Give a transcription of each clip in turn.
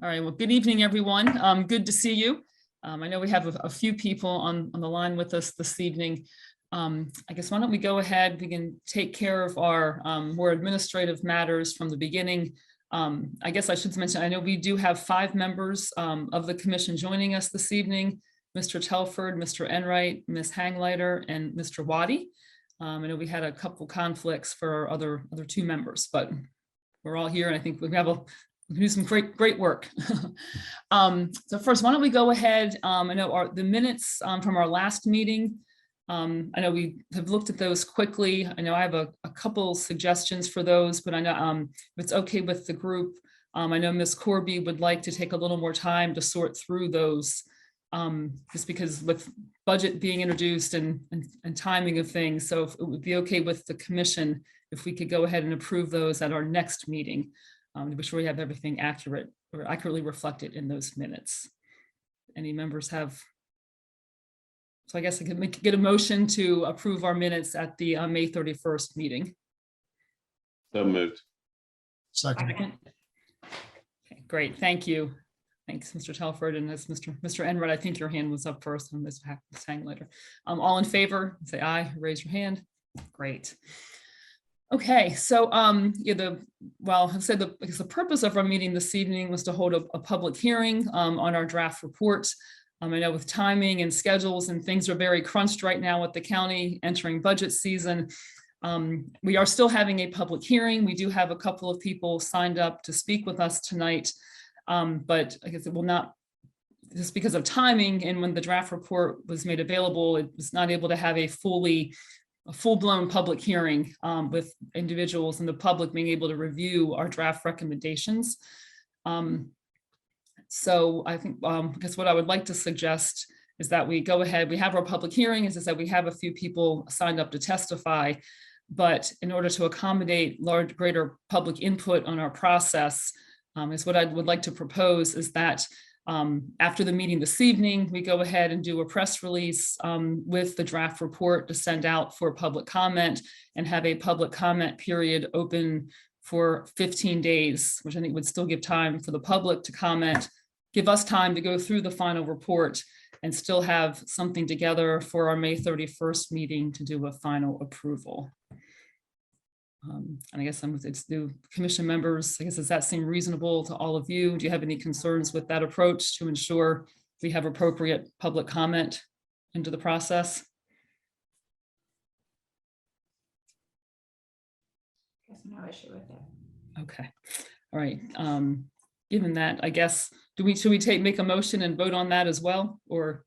All right, well, good evening, everyone. Good to see you. I know we have a few people on the line with us this evening. I guess why don't we go ahead, we can take care of our more administrative matters from the beginning. I guess I should mention, I know we do have 5 members of the commission joining us this evening: Mr. Telford, Mr. Enright, Ms. Hangleiter, and Mr. Waddy. I know we had a couple conflicts for our other 2 members, but we're all here, and I think we have we can do some great work. So first, why don't we go ahead? I know the minutes from our last meeting, I know we have looked at those quickly. I know I have a couple suggestions for those, but I know if it's okay with the group, I know Ms. Corby would like to take a little more time to sort through those, just because with budget being introduced and timing of things. So if it would be okay with the commission, if we could go ahead and approve those at our next meeting. To be sure we have everything accurate or accurately reflected in those minutes. Any members have? So I guess I could get a motion to approve our minutes at the May 31st meeting. So moved. Second. Okay, great, thank you. Thanks, Mr. Telford, and as Mr. Enright, I think your hand was up first, and Ms. Hangleiter. All in favor, say aye, raise your hand. Great. Okay, so yeah, I said the purpose of our meeting this evening was to hold a public hearing on our draft report. I know with timing and schedules and things are very crunched right now with the county entering budget season. We are still having a public hearing. We do have a couple of people signed up to speak with us tonight, but I guess it will not, just because of timing and when the draft report was made available, it was not able to have a full-blown public hearing with individuals and the public being able to review our draft recommendations. So I think, I guess what I would like to suggest is that we go ahead, we have our public hearing, as I said, we have a few people signed up to testify, but in order to accommodate greater public input on our process, is what I would like to propose is that after the meeting this evening, we go ahead and do a press release with the draft report to send out for public comment and have a public comment period open for 15 days, which I think would still give time for the public to comment, give us time to go through the final report and still have something together for our May 31st meeting to do a final approval. And I guess it's new commission members. I guess, does that seem reasonable to all of you? Do you have any concerns with that approach to ensure we have appropriate public comment into the process? There's no issue with it. Okay, all right. Given that, I guess, should we make a motion and vote on that as well, or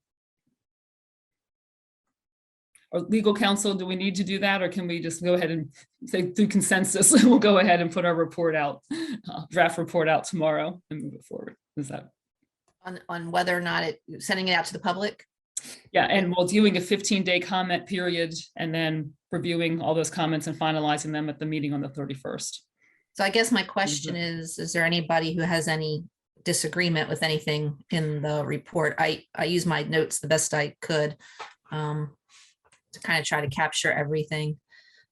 legal counsel, do we need to do that, or can we just go ahead and say through consensus, we'll go ahead and put our report out, draft report out tomorrow and move it forward? Is that On whether or not sending it out to the public? Yeah, and we're doing a 15-day comment period and then reviewing all those comments and finalizing them at the meeting on the 31st. So I guess my question is there anybody who has any disagreement with anything in the report? I use my notes the best I could to kind of try to capture everything.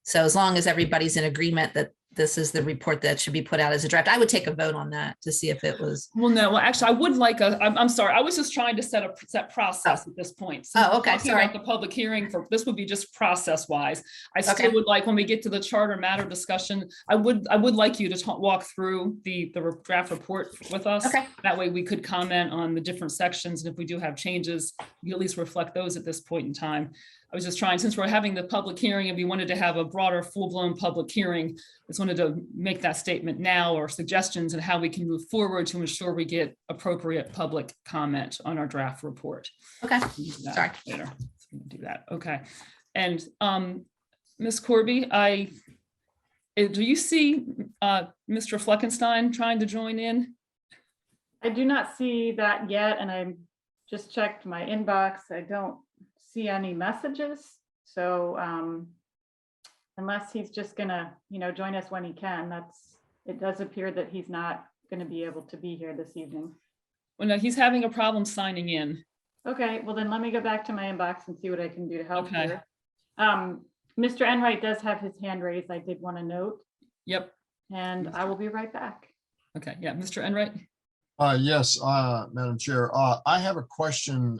So as long as everybody's in agreement that this is the report that should be put out as a draft, I would take a vote on that to see if it was. Well, no, well, actually, I would like I'm sorry, I was just trying to set process at this point. Since Oh, okay, sorry. About the public hearing for this would be just process wise. I still would like, when we get to the charter matter discussion, I would like you to walk through the draft report with us. Okay. That way we could comment on the different sections, and if we do have changes, you at least reflect those at this point in time. I was just trying, since we're having the public hearing and we wanted to have a broader full-blown public hearing, I just wanted to make that statement now, or suggestions and how we can move forward to ensure we get appropriate public comment on our draft report. Okay, sorry. Later. So we can do that. Okay. And Ms. Corby, do you see Mr. Fleckenstein trying to join in? I do not see that yet, and I just checked my inbox. I don't see any messages, so unless he's just gonna join us when he can, it does appear that he's not going to be able to be here this evening. Well, no, he's having a problem signing in. Okay, well then let me go back to my inbox and see what I can do to help Okay. here. Mr. Enright does have his hand raised, I did want to note. Yep. And I will be right back. Okay, yeah, Mr. Enright. Yes, Madam Chair. I have a question,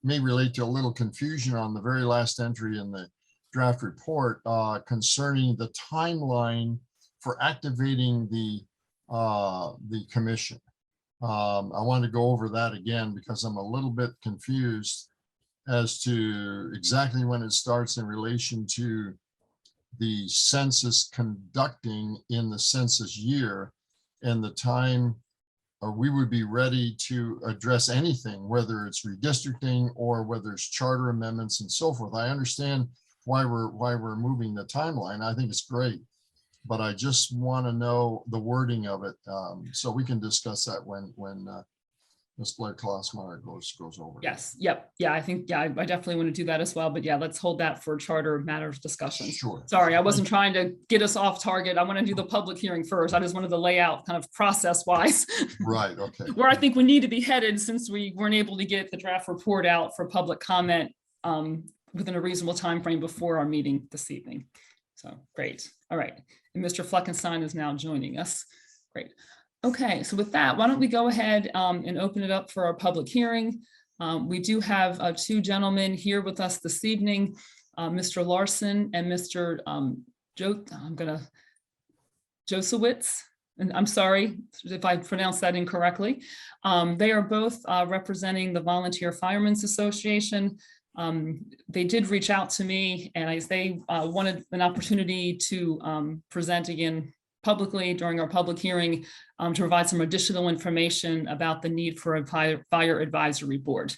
may relate to a little confusion on the very last entry in the draft report concerning the timeline for activating the commission. I want to go over that again because I'm a little bit confused as to exactly when it starts in relation to the census conducting in the census year and the time we would be ready to address anything, whether it's redistricting or whether it's charter amendments and so forth. I understand why we're moving the timeline. I think it's great, but I just want to know the wording of it, so we can discuss that when Ms. Blair Klausmeyer goes over. Yes, yep, yeah, I think, yeah, I definitely want to do that as well, but yeah, let's hold that for charter matters discussions. Sure. Sorry, I wasn't trying to get us off target. I want to do the public hearing first. I just wanted to lay out kind of process wise. Right, okay. Where I think we need to be headed since we weren't able to get the draft report out for public comment within a reasonable time frame before our meeting this evening. So great. All right. And Mr. Fleckenstein is now joining us. Great. Okay, so with that, why don't we go ahead and open it up for our public hearing. We do have two gentlemen here with us this evening, Mr. Larson and Mr. Josowitz. And I'm sorry if I pronounced that incorrectly. They are both representing the Volunteer Firemen's Association. They did reach out to me and they wanted an opportunity to present again publicly during our public hearing to provide some additional information about the need for a fire advisory board.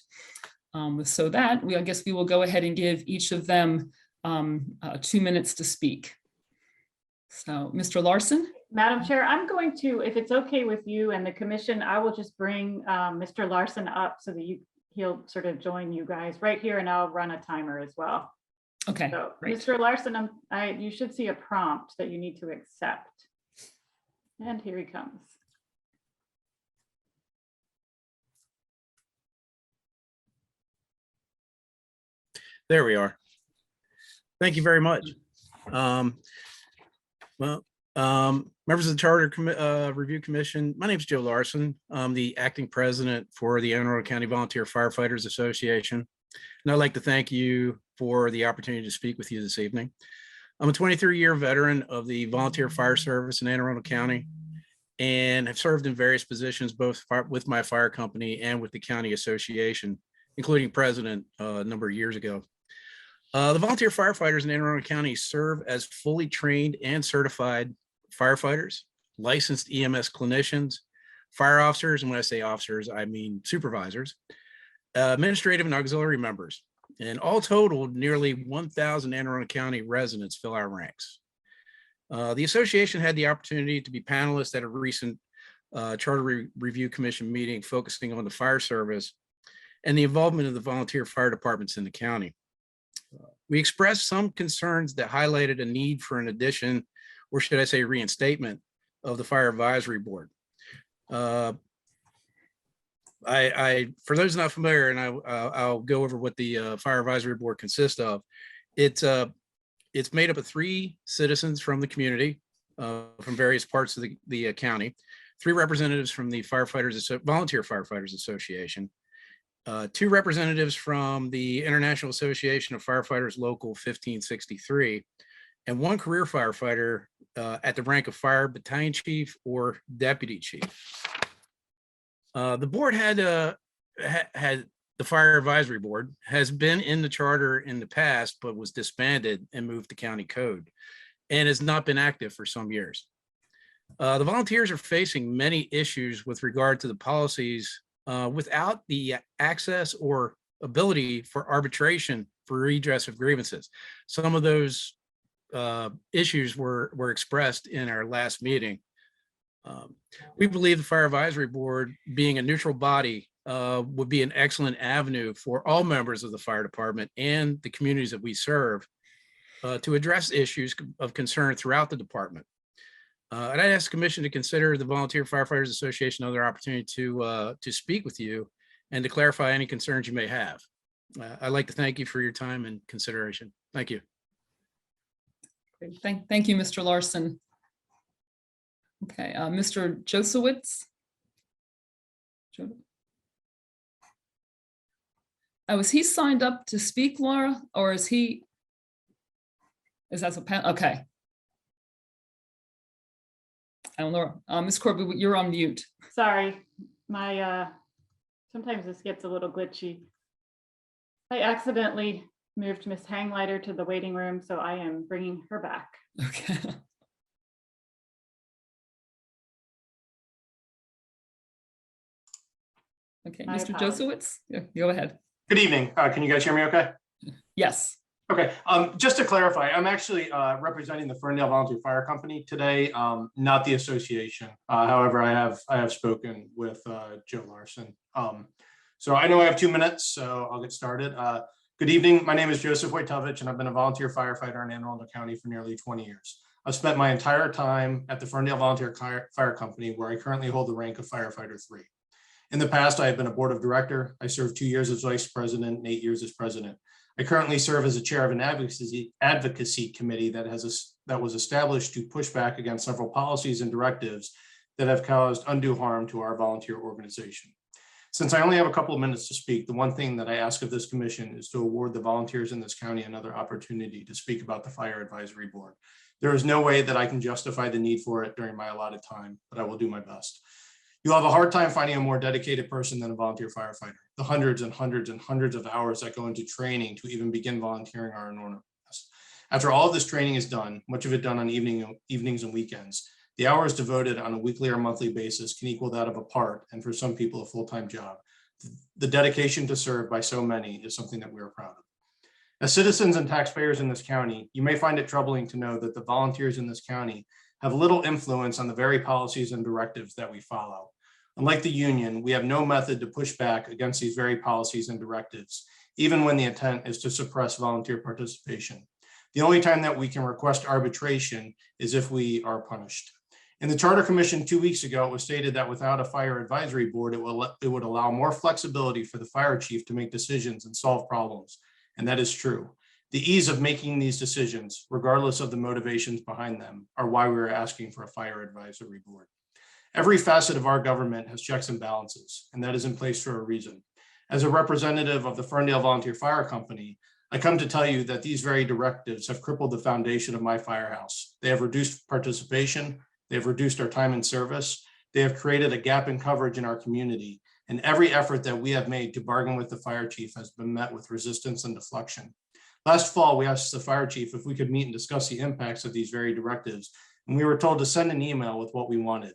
So that I guess we will go ahead and give each of them 2 minutes to speak. So Mr. Larson. Madam Chair, I'm going to, if it's okay with you and the commission, I will just bring Mr. Larson up so that he'll sort of join you guys right here, and I'll run a timer as well. Okay, So great. Mr. Larson, you should see a prompt that you need to accept. And here he comes. There we are. Thank you very much. Members of the Charter Review Commission, my name is Joe Larson. I'm the acting president for the Anne Arundel County Volunteer Firefighters Association. And I'd like to thank you for the opportunity to speak with you this evening. I'm a 23-year veteran of the Volunteer Fire Service in Anne Arundel County and have served in various positions, both with my fire company and with the county association, including president a number of years ago. The volunteer firefighters in Anne Arundel County serve as fully trained and certified firefighters, licensed EMS clinicians, fire officers, and when I say officers, I mean supervisors, administrative and auxiliary members. And all totaled, nearly 1,000 Anne Arundel County residents fill our ranks. The association had the opportunity to be panelists at a recent Charter Review Commission meeting focusing on the fire service and the involvement of the volunteer fire departments in the county. We expressed some concerns that highlighted a need for an addition, or should I say reinstatement, of the Fire Advisory Board. For those not familiar, and I'll go over what the Fire Advisory Board consists of. It's made up of 3 citizens from the community, from various parts of the county, 3 representatives from the Volunteer Firefighters Association, 2 representatives from the International Association of Firefighters Local 1563, and 1 career firefighter at the rank of fire battalion chief or deputy chief. The board had the Fire Advisory Board has been in the charter in the past, but was disbanded and moved to county code and has not been active for some years. The volunteers are facing many issues with regard to the policies without the access or ability for arbitration for redress of grievances. Some of those issues were expressed in our last meeting. We believe the Fire Advisory Board, being a neutral body, would be an excellent avenue for all members of the fire department and the communities that we serve to address issues of concern throughout the department. And I'd ask the commission to consider the Volunteer Firefighters Association another opportunity to speak with you and to clarify any concerns you may have. I'd like to thank you for your time and consideration. Thank you. Thank you, Mr. Larson. Okay, Mr. Josowitz. Oh, is he signed up to speak, Laura, or is he? Is that okay? I don't know. Ms. Corby, you're on mute. Sorry, my, sometimes this gets a little glitchy. I accidentally moved Miss Hanglighter to the waiting room, so I am bringing her back. Okay. Okay, My Mr. apologies. Josowitz, yeah, go ahead. Good evening. Can you guys hear me okay? Yes. Okay, just to clarify, I'm actually representing the Ferndale Volunteer Fire Company today, not the association. However, I have spoken with Joe Larson. So I know I have 2 minutes, so I'll get started. Good evening. My name is Joseph Wojtovich, and I've been a volunteer firefighter in Anne Arundel County for nearly 20 years. I've spent my entire time at the Ferndale Volunteer Fire Company, where I currently hold the rank of Firefighter 3. In the past, I have been a board of director. I served 2 years as vice president and 8 years as president. I currently serve as a chair of an advocacy committee that was established to push back against several policies and directives that have caused undue harm to our volunteer organization. Since I only have a couple of minutes to speak, the one thing that I ask of this commission is to award the volunteers in this county another opportunity to speak about the Fire Advisory Board. There is no way that I can justify the need for it during my allotted time, but I will do my best. You'll have a hard time finding a more dedicated person than a volunteer firefighter. The hundreds and hundreds and hundreds of hours that go into training to even begin volunteering are enormous. After all of this training is done, much of it done on evenings and weekends, the hours devoted on a weekly or monthly basis can equal that of a part, and for some people, a full-time job. The dedication to serve by so many is something that we are proud of. As citizens and taxpayers in this county, you may find it troubling to know that the volunteers in this county have little influence on the very policies and directives that we follow. Unlike the union, we have no method to push back against these very policies and directives, even when the intent is to suppress volunteer participation. The only time that we can request arbitration is if we are punished. In the Charter Commission 2 weeks ago, it was stated that without a fire advisory board, it would allow more flexibility for the fire chief to make decisions and solve problems. And that is true. The ease of making these decisions, regardless of the motivations behind them, are why we are asking for a fire advisory board. Every facet of our government has checks and balances, and that is in place for a reason. As a representative of the Ferndale Volunteer Fire Company, I come to tell you that these very directives have crippled the foundation of my firehouse. They have reduced participation, they have reduced our time in service, they have created a gap in coverage in our community, and every effort that we have made to bargain with the fire chief has been met with resistance and deflection. Last fall, we asked the fire chief if we could meet and discuss the impacts of these very directives, and we were told to send an email with what we wanted.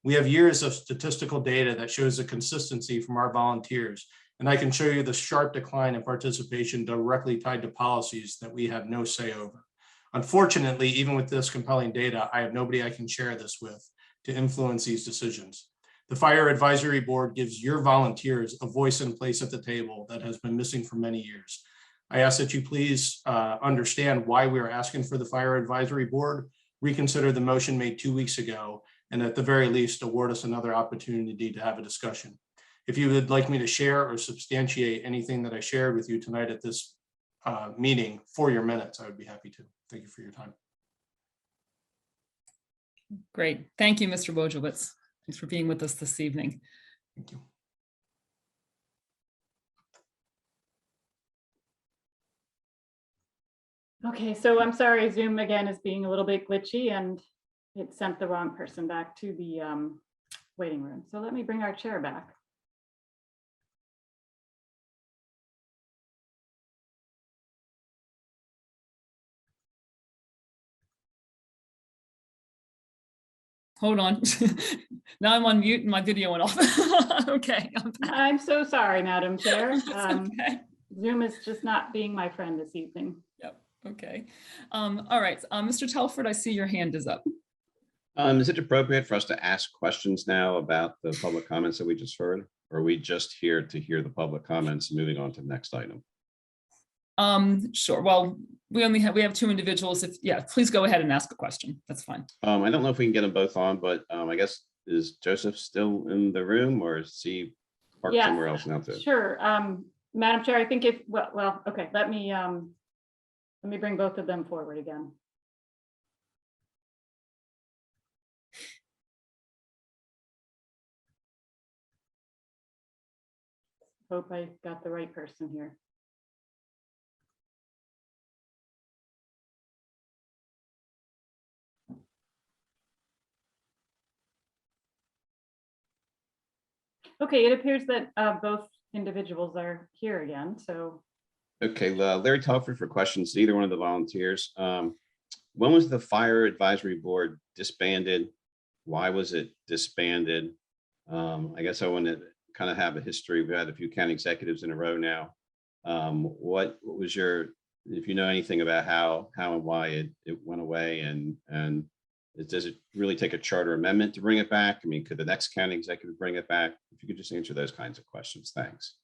We have years of statistical data that shows the consistency from our volunteers, and I can show you the sharp decline in participation directly tied to policies that we have no say over. Unfortunately, even with this compelling data, I have nobody I can share this with to influence these decisions. The Fire Advisory Board gives your volunteers a voice and place at the table that has been missing for many years. I ask that you please understand why we are asking for the Fire Advisory Board, reconsider the motion made 2 weeks ago, and at the very least, award us another opportunity to have a discussion. If you would like me to share or substantiate anything that I shared with you tonight at this meeting for your minutes, I would be happy to. Thank you for your time. Great. Thank you, Mr. Wojowicz. Thanks for being with us this evening. Thank you. Okay, so I'm sorry, Zoom again is being a little bit glitchy and it sent the wrong person back to the waiting room. So let me bring our chair back. Hold on. Now I'm on mute and my video went off. Okay. I'm so sorry, Madam Chair. Okay. Zoom is just not being my friend this evening. Yep. Okay. All right. Mr. Telford, I see your hand is up. Is it appropriate for us to ask questions now about the public comments that we just heard? Or are we just here to hear the public comments and moving on to the next item? Sure. Well, we have two individuals. Yeah, please go ahead and ask a question. That's fine. I don't know if we can get them both on, but I guess, is Joseph still in the room or is he parked Yes, somewhere else now too? Sure. Madam Chair, I think if, well, okay, let me bring both of them forward again. hope I got the right person here. Okay, it appears that both individuals are here again, so. Okay, Larry Telford for questions to either one of the volunteers. When was the Fire Advisory Board disbanded? Why was it disbanded? I guess I want to kind of have a history. We've had a few county executives in a row now. What was your, if you know anything about how and why it went away, and does it really take a charter amendment to bring it back? I mean, could the next county executive bring it back? If you could just answer those kinds of questions, thanks.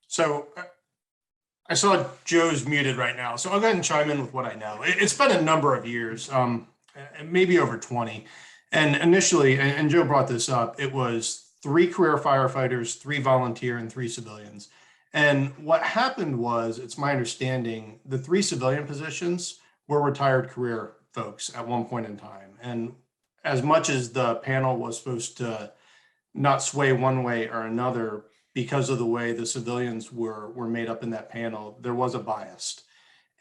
So I saw Joe's muted right now, so I'll go ahead and chime in with what I know. It's been a number of years, maybe over 20. And initially, and Joe brought this up, it was 3 career firefighters, 3 volunteer, and 3 civilians. And what happened was, it's my understanding, the 3 civilian positions were retired career folks at one point in time. And as much as the panel was supposed to not sway one way or another, because of the way the civilians were made up in that panel, there was a bias.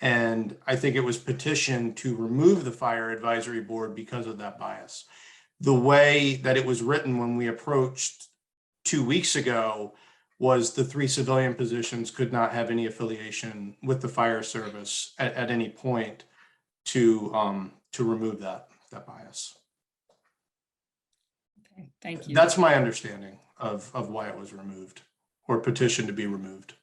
And I think it was petitioned to remove the Fire Advisory Board because of that bias. The way that it was written when we approached 2 weeks ago was the 3 civilian positions could not have any affiliation with the fire service at any point to remove that bias. Okay, thank you. That's my understanding of why it was removed or petitioned to be removed.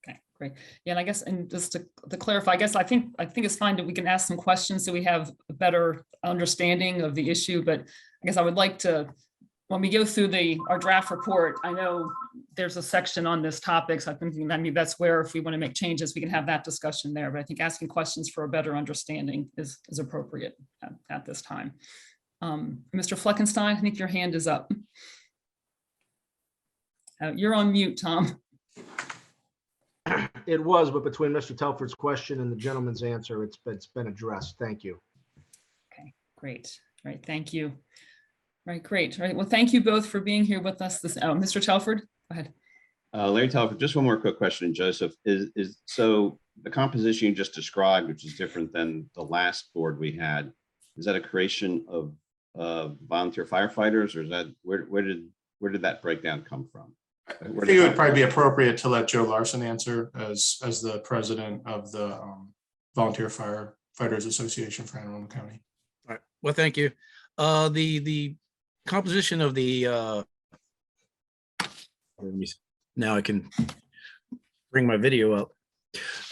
Okay, great. Yeah, and I guess, and just to clarify, I guess I think it's fine that we can ask some questions so we have a better understanding of the issue. But I guess I would like to, when we go through our draft report, I know there's a section on this topic. So I think that's where, if we want to make changes, we can have that discussion there. But I think asking questions for a better understanding is appropriate at this time. Mr. Fleckenstein, I think your hand is up. You're on mute, Tom. It was, but between Mr. Telford's question and the gentleman's answer, it's been addressed. Thank you. Okay, great. All right, thank you. All right, great. All right, well, thank you both for being here with us. Mr. Telford, go ahead. Larry Telford, just one more quick question, Joseph. Is so the composition you just described, which is different than the last board we had, is that a creation of volunteer firefighters, or is that where did that breakdown come from? I think it would probably be appropriate to let Joe Larson answer as the president of the Volunteer Firefighters Association for Anne Arundel County. All right. Well, thank you. The composition of the now I can bring my video up.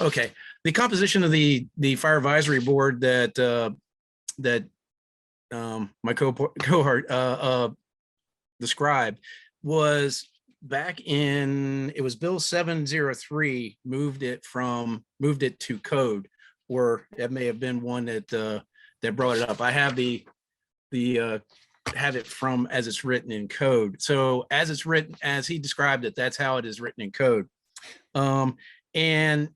Okay, the composition of the Fire Advisory Board that my cohort described was back in, it was Bill 703 moved it to code, or it may have been one that brought it up. I have have it from as it's written in code. So as it's written, as he described it, that's how it is written in code. And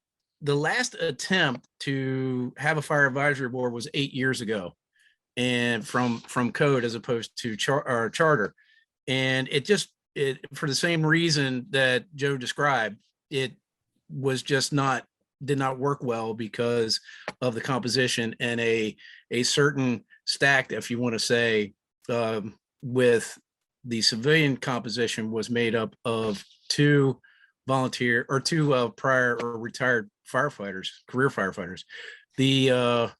the last attempt to have a fire advisory board was 8 years ago, and from code as opposed to charter. And it for the same reason that Joe described, it was just did not work well because of the composition and a certain stack, if you want to say, with the civilian composition was made up of 2 volunteer or 2 prior or retired firefighters, career firefighters. The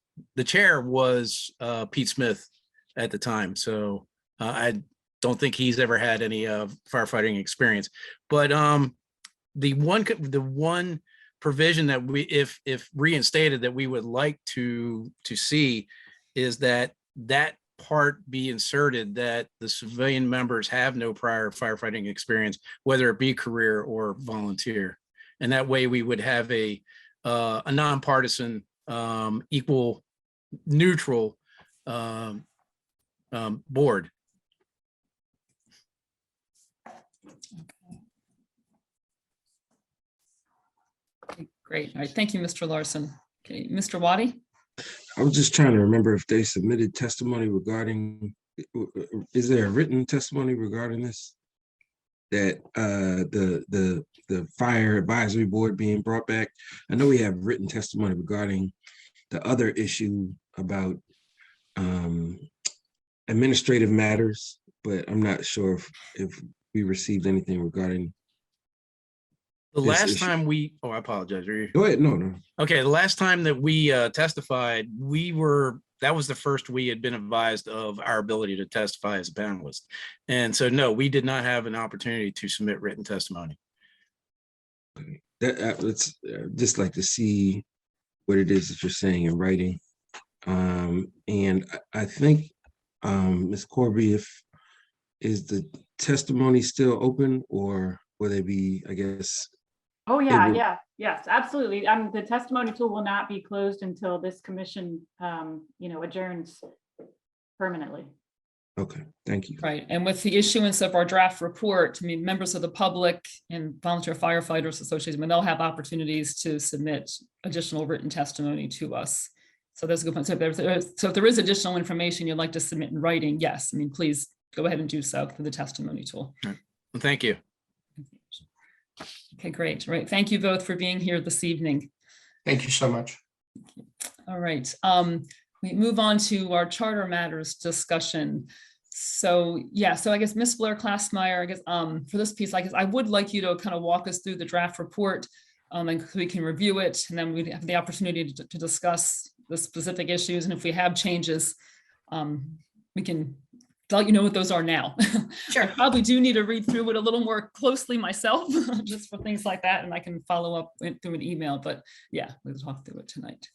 chair was Pete Smith at the time, so I don't think he's ever had any firefighting experience. But the one provision that we, if reinstated, that we would like to see is that part be inserted, that the civilian members have no prior firefighting experience, whether it be career or volunteer. And that way we would have a nonpartisan, equal, neutral board. Okay, great. All right, thank you, Mr. Larson. Okay, Mr. Waddy? I was just trying to remember if they submitted testimony regarding is there a written testimony regarding this? That the fire advisory board being brought back? I know we have written testimony regarding the other issue about administrative matters, but I'm not sure if we received anything regarding. The This last issue. time we, oh, I apologize. Are you? Go ahead. No. Okay, the last time that we testified, that was the first we had been advised of our ability to testify as a panelist. And so, no, we did not have an opportunity to submit written testimony. Let's just like to see what it is that you're saying in writing. And I think, Ms. Corby, is the testimony still open, or will they be, I guess? Oh, yeah, will- yeah, yes, absolutely. The testimony tool will not be closed until this commission, adjourns permanently. Okay, thank you. Right, and with the issuance of our draft report, I mean, members of the public and Volunteer Firefighters Association, they'll have opportunities to submit additional written testimony to us. So that's a good point. So if there is additional information you'd like to submit in writing, yes, I mean, please go ahead and do so through the testimony tool. Well, thank you. Okay, great. All right, thank you both for being here this evening. Thank you so much. All right, we move on to our charter matters discussion. So yeah, so I guess Ms. Blair Klassmeyer, I guess for this piece, I guess I would like you to kind of walk us through the draft report, and we can review it, and then we have the opportunity to discuss the specific issues, and if we have changes, we can let you know what those are now. Sure. I probably do need to read through it a little more closely myself, just for things like that, and I can follow up through an email, but yeah, we'll talk through it tonight.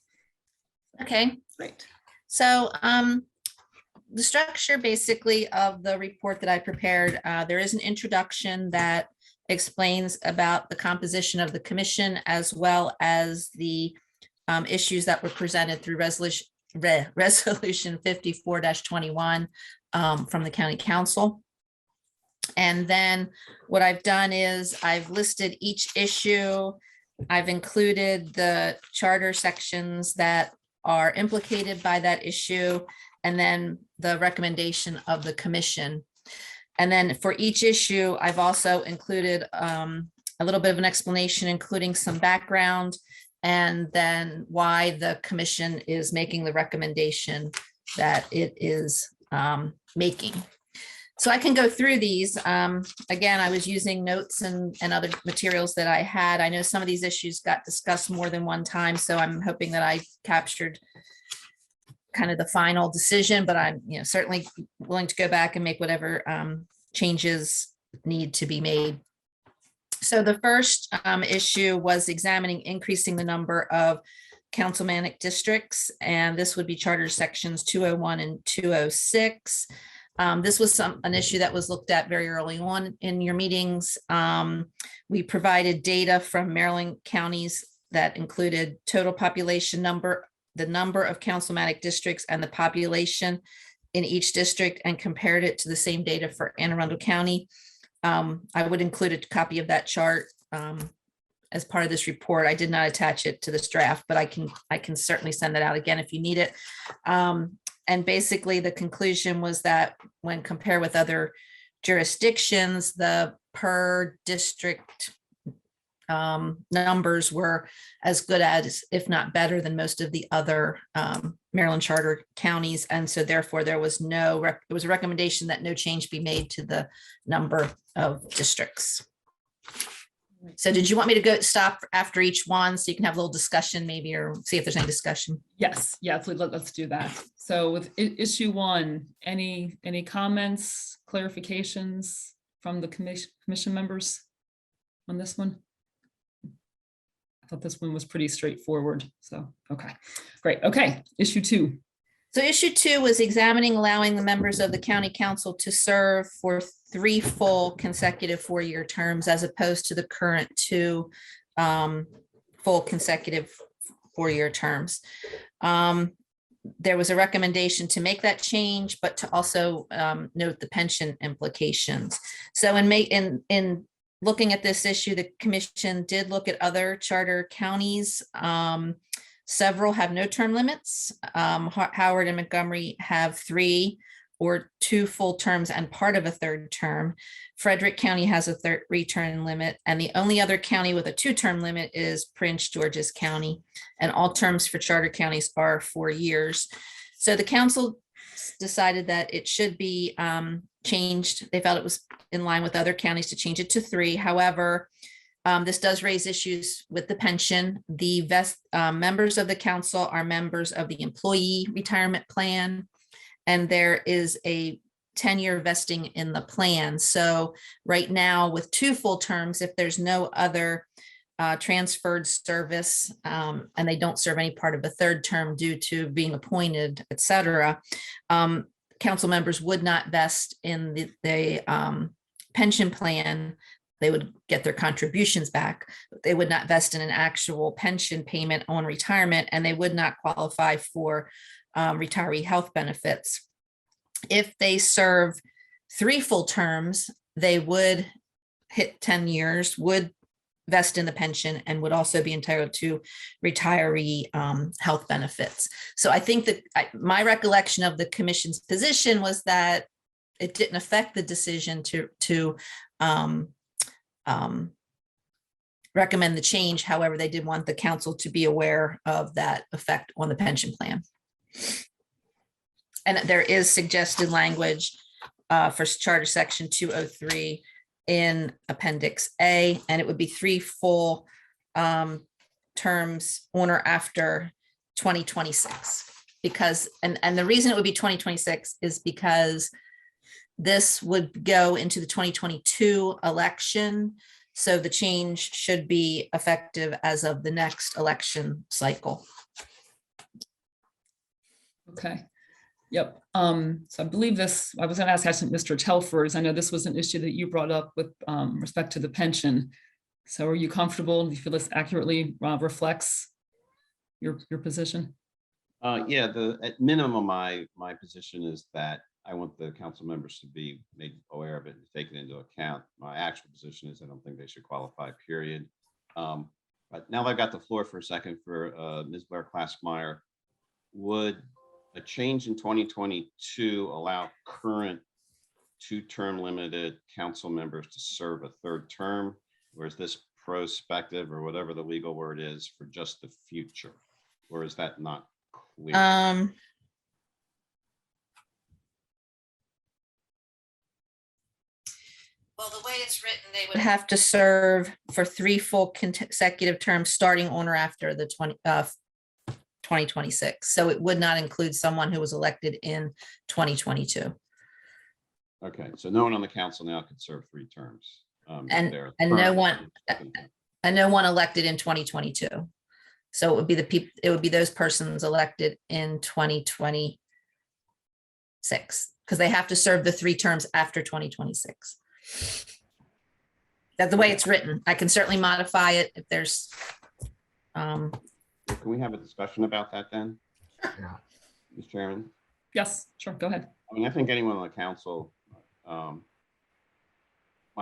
Okay. Great. So the structure basically of the report that I prepared, there is an introduction that explains about the composition of the commission, as well as the issues that were presented through resolution 54-21 from the county council. And then what I've done is I've listed each issue. I've included the charter sections that are implicated by that issue, and then the recommendation of the commission. And then for each issue, I've also included a little bit of an explanation, including some background, and then why the commission is making the recommendation that it is making. So I can go through these. Again, I was using notes and other materials that I had. I know some of these issues got discussed more than one time, so I'm hoping that I captured kind of the final decision, but I'm certainly willing to go back and make whatever changes need to be made. So the first issue was examining increasing the number of councilmanic districts, and this would be charter sections 201 and 206. This was an issue that was looked at very early on in your meetings. We provided data from Maryland counties that included total population number, the number of councilmanic districts, and the population in each district, and compared it to the same data for Anne Arundel County. I would include a copy of that chart as part of this report. I did not attach it to this draft, but I can certainly send that out again if you need it. And basically the conclusion was that when compared with other jurisdictions, the per district numbers were as good as, if not better than, most of the other Maryland charter counties. And so therefore there was it was a recommendation that no change be made to the number of districts. So did you want me to stop after each one so you can have a little discussion maybe, or see if there's any discussion? Yes, let's do that. So with issue 1, any comments, clarifications from the commission members on this one? I thought this one was pretty straightforward. So, okay, great. Okay, issue 2. So issue 2 was examining allowing the members of the county council to serve for 3 full consecutive 4-year terms, as opposed to the current 2 full consecutive 4-year terms. There was a recommendation to make that change, but to also note the pension implications. So in looking at this issue, the commission did look at other charter counties. Several have no term limits. Howard and Montgomery have 3. or 2 full terms and part of a 3rd term. Frederick County has a 3-term limit, and the only other county with a 2-term limit is Prince George's County. And all terms for charter counties are 4 years. So the council decided that it should be changed. They felt it was in line with other counties to change it to 3. However, this does raise issues with the pension. The members of the council are members of the employee retirement plan, and there is a 10-year vesting in the plan. So right now with 2 full terms, if there's no other transferred service and they don't serve any part of a 3rd term due to being appointed, et cetera, council members would not vest in the pension plan. They would get their contributions back, but they would not vest in an actual pension payment on retirement, and they would not qualify for retiree health benefits. If they serve 3 full terms, they would hit 10 years, would vest in the pension, and would also be entitled to retiree health benefits. So I think that my recollection of the commission's position was that it didn't affect the decision to recommend the change. However, they did want the council to be aware of that effect on the pension plan. And there is suggested language for Charter Section 203 in Appendix A, and it would be 3 full terms on or after 2026. Because, and the reason it would be 2026 is because this would go into the 2022 election. So the change should be effective as of the next election cycle. Okay. Yep. So I believe this, I was going to ask Mr. Telford. I know this was an issue that you brought up with respect to the pension. So are you comfortable? Do you feel this accurately reflects your position? Yeah, at minimum, my position is that I want the council members to be made aware of it and taken into account. My actual position is I don't think they should qualify, period. But now that I've got the floor for a second for Ms. Blair Klaskmeyer, would a change in 2022 allow current 2-term limited council members to serve a 3rd term? Or is this prospective, or whatever the legal word is, for just the future? Or is that not clear? Well, the way it's written, they would have to serve for 3 full consecutive terms starting on or after the 2026. So it would not include someone who was elected in 2022. Okay, so no one on the council now could serve 3 terms. And no one elected in 2022. So it would be the people, it would be those persons elected in 2026, because they have to serve the 3 terms after 2026. That's the way it's written. I can certainly modify it if there's. Can we have a discussion about that then? Yeah. Mr. Chairman? Yes, sure. Go ahead. I mean, I think anyone on the council, my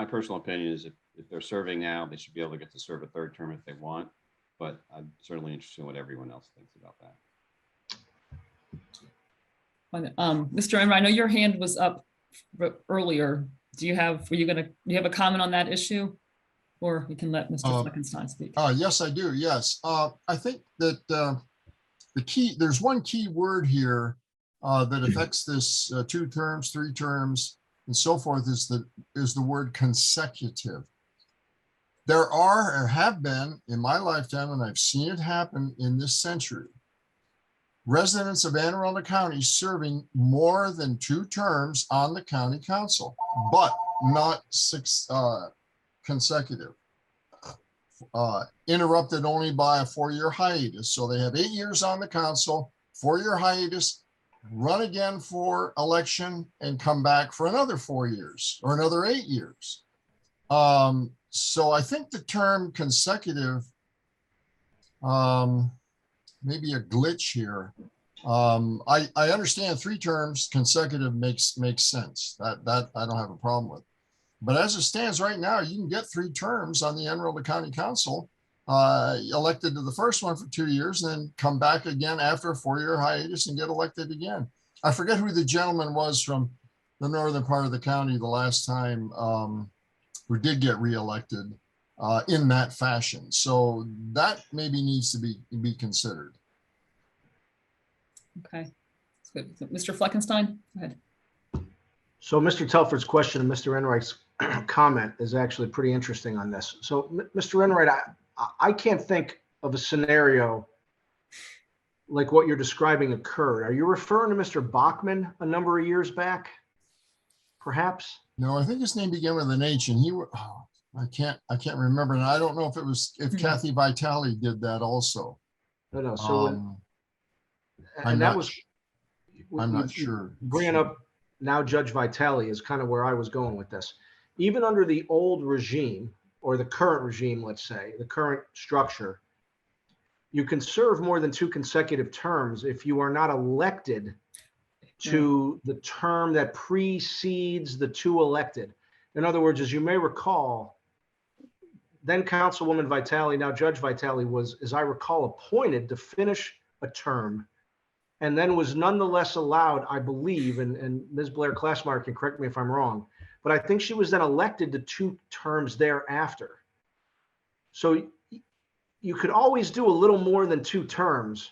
personal opinion is if they're serving now, they should be able to get to serve a 3rd term if they want. But I'm certainly interested in what everyone else thinks about that. Mr. Emmer, I know your hand was up earlier. Do you have a comment on that issue? Or we can let Mr. Fleckenstein speak. Yes, I do. Yes. I think that there's one key word here that affects this 2 terms, 3 terms, and so forth is the word consecutive. There are or have been in my lifetime, and I've seen it happen in this century, residents of Anne Arundel County serving more than 2 terms on the county council, but not 6 consecutive. Interrupted only by a 4-year hiatus. So they have 8 years on the council, 4-year hiatus, run again for election, and come back for another 4 years or another 8 years. So I think the term consecutive maybe a glitch here. I understand 3 terms consecutive makes sense. That I don't have a problem with. But as it stands right now, you can get 3 terms on the Anne Arundel County Council, elected to the first one for 2 years, and then come back again after a 4-year hiatus and get elected again. I forget who the gentleman was from the northern part of the county the last time who did get reelected in that fashion. So that maybe needs to be considered. Okay, that's good. So, Mr. Fleckenstein, go ahead. So Mr. Telford's question and Mr. Enright's comment is actually pretty interesting on this. So Mr. Enright, I can't think of a scenario like what you're describing occurred. Are you referring to Mr. Bachman a number of years back? Perhaps? No, I think his name began with an H, and I can't remember. And I don't know if Kathy Vitale did that also. No. So I'm that not was, I'm not sure. Bringing up now Judge Vitale is kind of where I was going with this. Even under the old regime, or the current regime, let's say, the current structure, you can serve more than 2 consecutive terms if you are not elected to the term that precedes the 2 elected. In other words, as you may recall, then Councilwoman Vitale, now Judge Vitale, was, as I recall, appointed to finish a term, and then was nonetheless allowed, I believe, and Ms. Blair Klassmeyer can correct me if I'm wrong, but I think she was then elected to 2 terms thereafter. So you could always do a little more than 2 terms.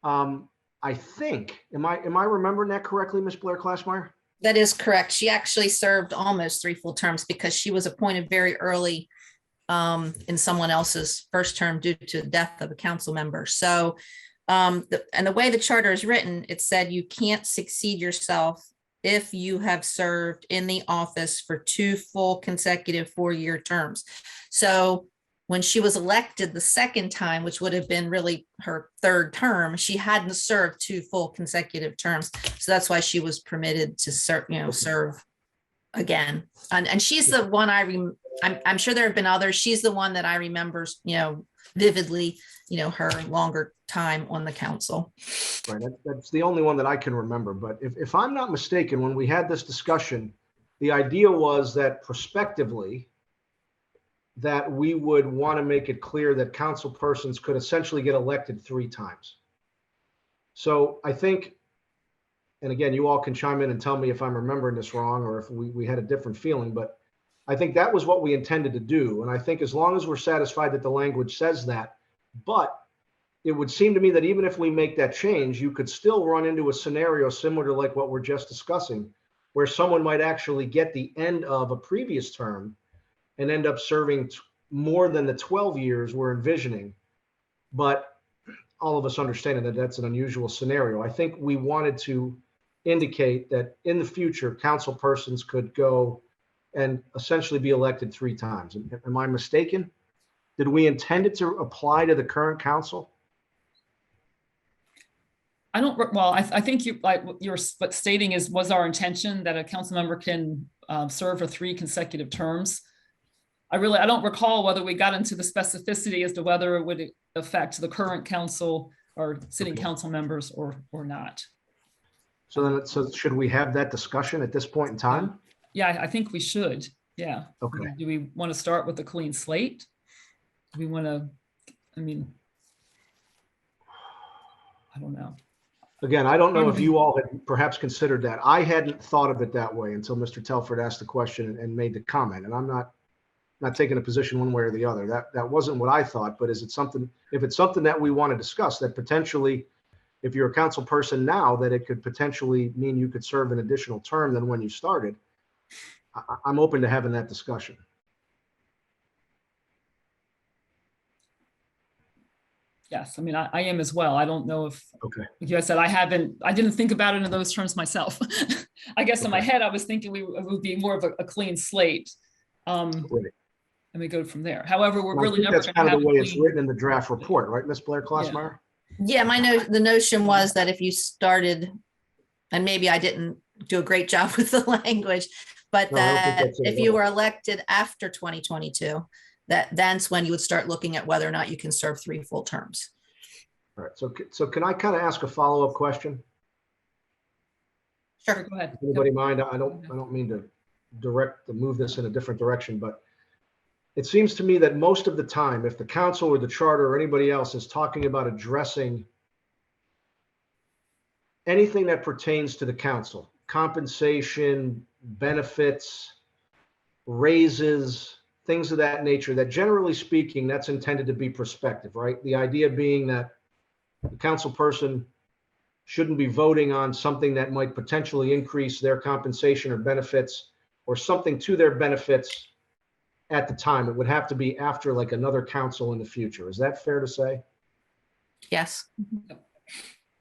I think, am I remembering that correctly, Ms. Blair Klassmeyer? That is correct. She actually served almost 3 full terms because she was appointed very early in someone else's first term due to the death of a council member. So, and the way the charter is written, it said you can't succeed yourself if you have served in the office for 2 full consecutive 4-year terms. So when she was elected the second time, which would have been really her 3rd term, she hadn't served 2 full consecutive terms. So that's why she was permitted to serve again. And she's the one I'm sure there have been others. She's the one that I remember, vividly, her longer time on the council. Right, that's the only one that I can remember. But if I'm not mistaken, when we had this discussion, the idea was that prospectively, that we would want to make it clear that council persons could essentially get elected 3 times. So I think, and again, you all can chime in and tell me if I'm remembering this wrong or if we had a different feeling, but I think that was what we intended to do. And I think as long as we're satisfied that the language says that, but it would seem to me that even if we make that change, you could still run into a scenario similar to like what we're just discussing, where someone might actually get the end of a previous term and end up serving more than the 12 years we're envisioning. But all of us understanding that that's an unusual scenario. I think we wanted to indicate that in the future, council persons could go and essentially be elected 3 times. Am I mistaken? Did we intend it to apply to the current council? I think you're stating was our intention that a council member can serve for 3 consecutive terms. I don't recall whether we got into the specificity as to whether it would affect the current council or sitting council members or not. So should we have that discussion at this point in time? Yeah, I think we should. Yeah. Okay. Do we want to start with a clean slate? Do we want to, I don't know. Again, I don't know if you all had perhaps considered that. I hadn't thought of it that way until Mr. Telford asked the question and made the comment. And I'm not taking a position one way or the other. That wasn't what I thought, but if it's something that we want to discuss, that potentially, if you're a council person now, that it could potentially mean you could serve an additional term than when you started, I'm open to having that discussion. Yes, I am as well. I don't know if, okay, like you said, I didn't think about it in those terms myself. I guess in my head, I was thinking it would be more of a clean slate. Great. And we go from there. However, we're I really think never that's going kind to of have the way it's written in the draft report, right, Ms. Blair Klassmeyer? Yeah, the notion was that if you started, and maybe I didn't do a great job with the language, but No, I don't think that that's it if at you all. were elected after 2022, that's when you would start looking at whether or not you can serve 3 full terms. All right, so can I kind of ask a follow-up question? Sure, go ahead. Anybody mind? I don't mean to move this in a different direction, but it seems to me that most of the time, if the council or the charter or anybody else is talking about addressing anything that pertains to the council, compensation, benefits, raises, things of that nature, that generally speaking, that's intended to be prospective, right? The idea being that the council person shouldn't be voting on something that might potentially increase their compensation or benefits or something to their benefits at the time. It would have to be after like another council in the future. Is that fair to say? Yes.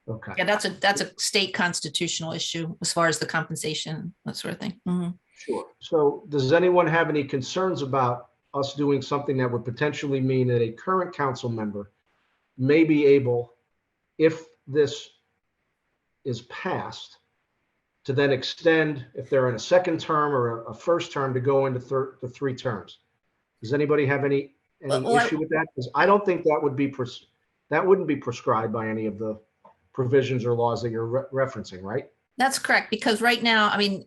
Okay. Yeah, that's a state constitutional issue as far as the compensation, that sort of thing. Mhm. Sure. So does anyone have any concerns about us doing something that would potentially mean that a current council member may be able, if this is passed, to then extend, if they're in a second term or a first term, to go into the 3 terms? Does anybody have any Well, issue with that? Because I don't think that would be, that wouldn't be prescribed by any of the provisions or laws that you're referencing, right? That's correct, because right now, I mean,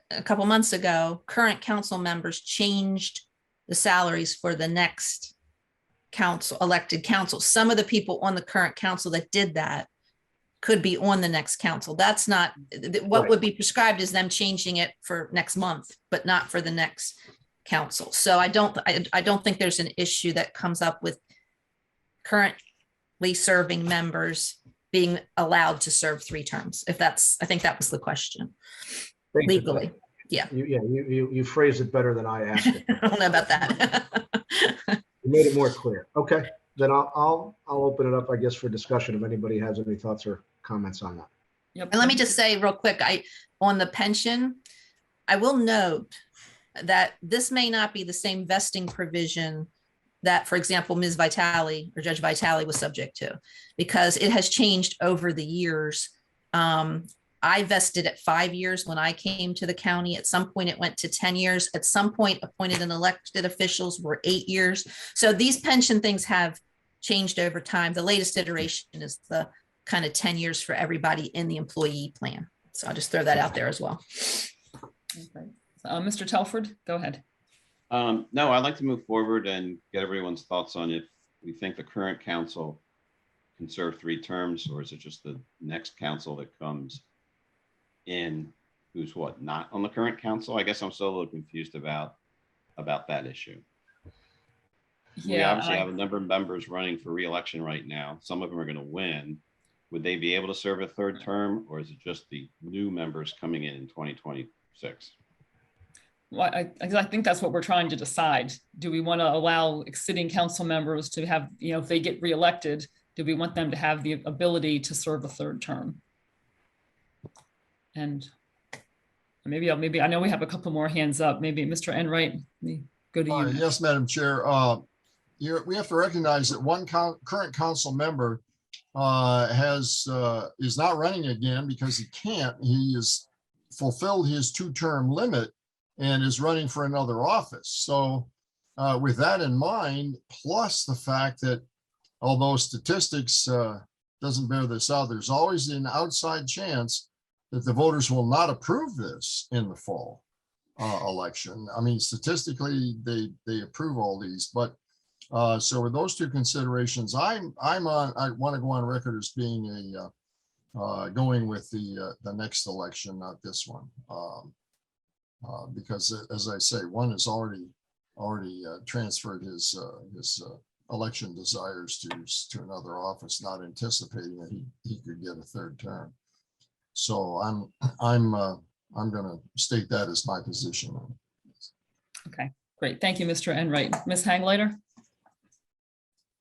a couple months ago, current council members changed the salaries for the next council, elected council. Some of the people on the current council that did that could be on the next council. That's not, what Right. would be prescribed is them changing it for next month, but not for the next council. So I don't think there's an issue that comes up with currently serving members being allowed to serve 3 terms. If that's, I think that was the question. Thank you. Legally. Yeah. You phrased it better than I asked it. I don't know about that. You made it more clear. Okay, then I'll open it up, I guess, for discussion if anybody has any thoughts or comments on that. Yep. And let me just say real quick, on the pension, I will note that this may not be the same vesting provision that, for example, Ms. Vitale or Judge Vitale was subject to, because it has changed over the years. I vested at 5 years when I came to the county. At some point, it went to 10 years. At some point, appointed and elected officials were 8 years. So these pension things have changed over time. The latest iteration is the kind of 10 years for everybody in the employee plan. So I'll just throw that out there as well. Okay. Mr. Telford, go ahead. No, I'd like to move forward and get everyone's thoughts on if we think the current council can serve 3 terms, or is it just the next council that comes in who's not on the current council? I guess I'm still a little confused about that issue. We obviously have a number of members running for re-election right now. Some of them are going to win. Would they be able to serve a 3rd term, or is it just the new members coming in 2026? Well, I think that's what we're trying to decide. Do we want to allow sitting council members to have, if they get reelected, do we want them to have the ability to serve a 3rd term? And maybe I know we have a couple more hands up. Maybe Mr. Enright, let me go to you. Yes, Madam Chair. We have to recognize that one current council member is not running again because he can't. He has fulfilled his 2-term limit and is running for another office. So with that in mind, plus the fact that although statistics doesn't bear this out, there's always an outside chance that the voters will not approve this in the fall election. I mean, statistically, they approve all these, but so with those 2 considerations, I want to go on record as being going with the next election, not this one. Because as I say, one has already transferred his election desires to another office, not anticipating that he could get a 3rd term. So I'm going to state that as my position. Okay, great. Thank you, Mr. Enright. Ms. Hangleiter?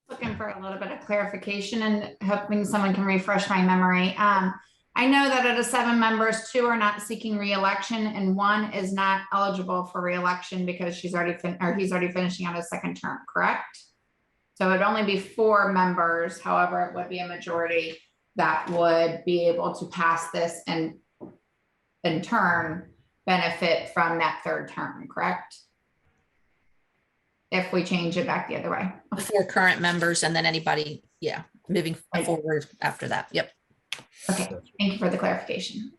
Looking for a little bit of clarification and hoping someone can refresh my memory. I know that out of 7 members, 2 are not seeking re-election and 1 is not eligible for re-election because he's already finishing out his 2nd term, correct? So it'd only be 4 members. However, it would be a majority that would be able to pass this and in turn benefit from that 3rd term, correct? If we change it back the other way. 4 current members and then anybody, moving forward after that. Yep. Okay, thank you for the clarification.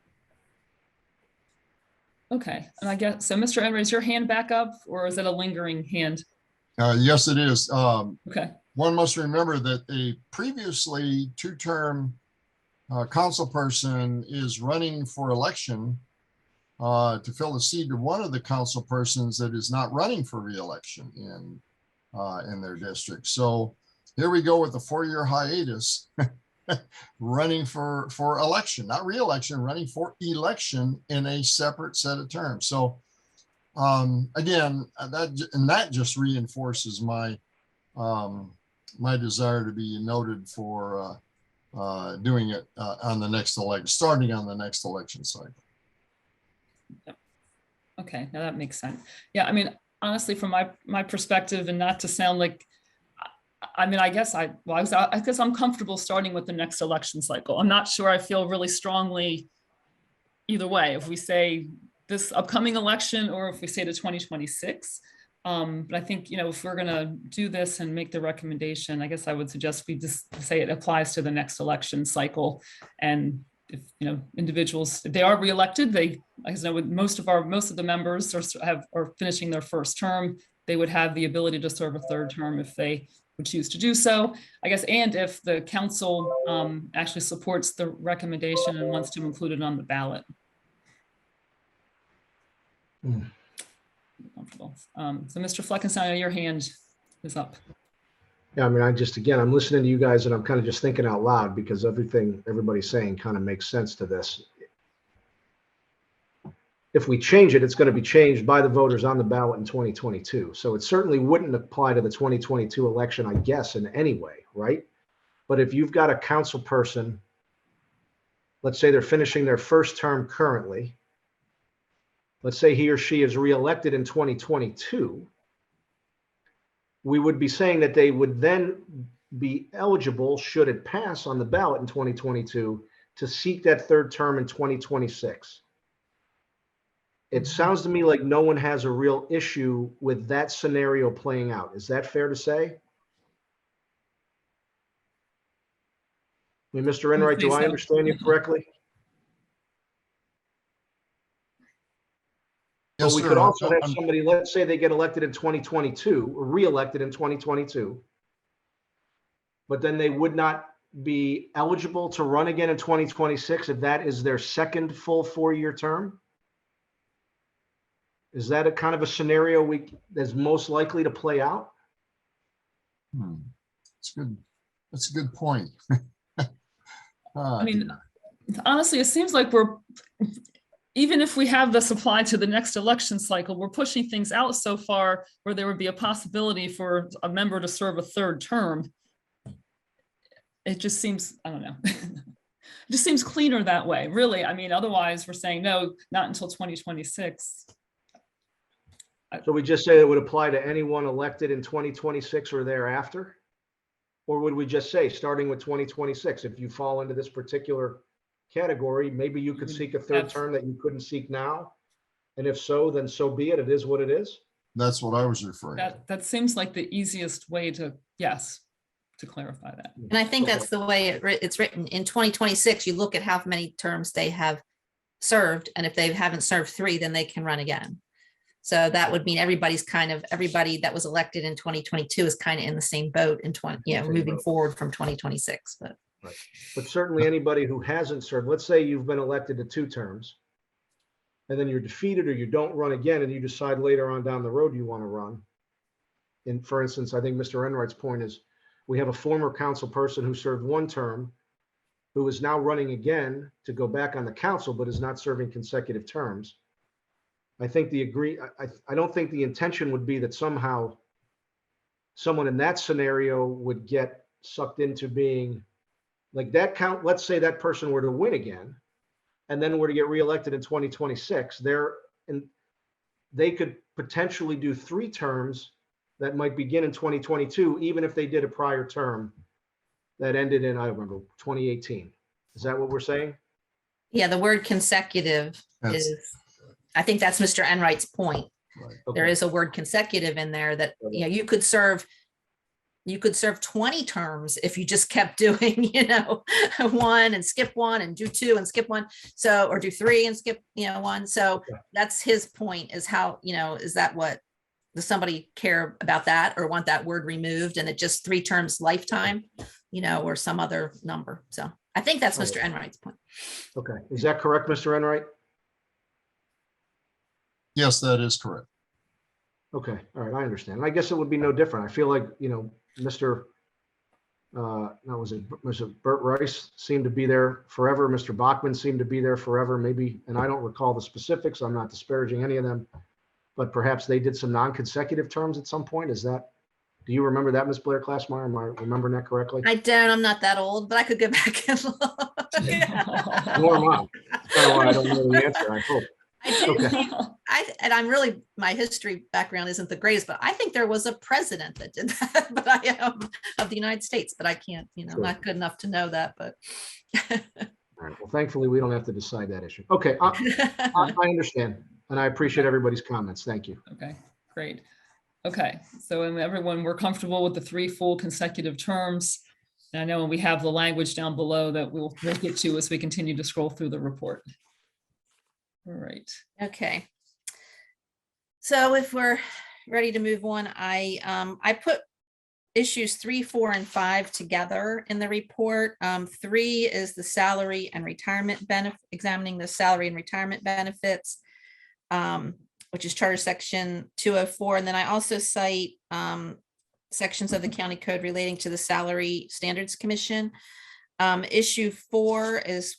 Okay, and I guess, so Mr. Enright, is your hand back up or is it a lingering hand? Yes, it is. Okay. One must remember that a previously 2-term councilperson is running for election to fill the seat of one of the council persons that is not running for reelection in their district. So here we go with the 4-year hiatus, running for election, not reelection, running for election in a separate set of terms. So again, that just reinforces my my desire to be noted for doing it on the next election, starting on the next election cycle. Okay, now that makes sense. Yeah, I mean, honestly, from my perspective, and not to sound like, I mean, I guess I guess I'm comfortable starting with the next election cycle. I'm not sure I feel really strongly either way, if we say this upcoming election or if we say to 2026. But I think, if we're going to do this and make the recommendation, I guess I would suggest we just say it applies to the next election cycle. And if, individuals, if they are reelected, they, as I know, with most of the members are finishing their first term, they would have the ability to serve a third term if they would choose to do so, I guess. And if the council actually supports the recommendation and wants to include it on the ballot. Comfortable. So Mr. Fleckenstein, your hand is up. Yeah, I mean, I'm listening to you guys and I'm kind of just thinking out loud because everything everybody's saying kind of makes sense to this. If we change it, it's going to be changed by the voters on the ballot in 2022. So it certainly wouldn't apply to the 2022 election, I guess, in any way, right? But if you've got a council person, let's say they're finishing their first term currently, let's say he or she is reelected in 2022, we would be saying that they would then be eligible, should it pass on the ballot in 2022, to seek that third term in 2026. It sounds to me like no one has a real issue with that scenario playing out. Is that fair to say? I mean, Mr. Enright, do I understand you correctly? Yes, But we sir. could also have somebody, let's say they get elected in 2022 or re-elected in 2022, but then they would not be eligible to run again in 2026 if that is their second full 4-year term? Is that a kind of a scenario that's most likely to play out? That's good. That's a good point. I mean, honestly, it seems like even if we have this apply to the next election cycle, we're pushing things out so far where there would be a possibility for a member to serve a third term. It just seems, I don't know, it just seems cleaner that way, really. I mean, otherwise we're saying, no, not until 2026. So we just say it would apply to anyone elected in 2026 or thereafter? Or would we just say, starting with 2026, if you fall into this particular category, maybe you could seek a third term that you couldn't seek now? And if so, then so be it. It is what it is. That's what I was referring to. That seems like the easiest way to clarify that. And I think that's the way it's written. In 2026, you look at how many terms they have served, and if they haven't served 3, then they can run again. So that would mean everybody that was elected in 2022 is kind of in the same boat in moving forward from 2026. But right. But certainly anybody who hasn't served, let's say you've been elected to 2 terms, and then you're defeated or you don't run again, and you decide later on down the road you want to run. And for instance, I think Mr. Enright's point is we have a former council person who served 1 term, who is now running again to go back on the council, but is not serving consecutive terms. I think I don't think the intention would be that somehow someone in that scenario would get sucked into being like that count. Let's say that person were to win again and then were to get reelected in 2026. They could potentially do 3 terms that might begin in 2022, even if they did a prior term that ended in, I don't remember, 2018. Is that what we're saying? yeah, the word consecutive is, I think that's Mr. Enright's point. Right. Okay. There is a word consecutive in there that, you could serve 20 terms if you just kept doing, 1 and skip 1 and do 2 and skip 1. So, or do 3 and skip, 1. So that's his point, is how, is that what, does somebody care about that or want that word removed and it just 3 terms lifetime, or some other number? So I think that's All Mr. Enright's point. Okay, is that correct, Mr. Enright? Yes, that is correct. Okay, all right, I understand. I guess it would be no different. I feel like, Mr. Was it Bert Rice seemed to be there forever. Mr. Bachman seemed to be there forever, maybe, and I don't recall the specifics. I'm not disparaging any of them, but perhaps they did some non-consecutive terms at some point. Do you remember that, Ms. Blair Classmeyer? Am I remembering that correctly? I don't, I'm not that old, but I could go back and look. Nor am I. That's kind of why I don't know the answer, I hope. I do Okay. think, and I'm really, my history background isn't the greatest, but I think there was a president that did that, but I am of the United States, but I can't, I'm Sure. not good enough to know that, but. All right, well, thankfully, we don't have to decide that issue. Okay, I understand, and I appreciate everybody's comments. Thank you. Okay, great. Okay, so everyone, we're comfortable with the 3 full consecutive terms. And I know we have the language down below that we'll get to as we continue to scroll through the report. All right. Okay. So if we're ready to move on, I put issues 3, 4, and 5 together in the report. 3 is the salary and retirement benefit, examining the salary and retirement benefits, which is Charter Section 204. And then I also cite sections of the county code relating to the Salary Standards Commission. Issue 4 is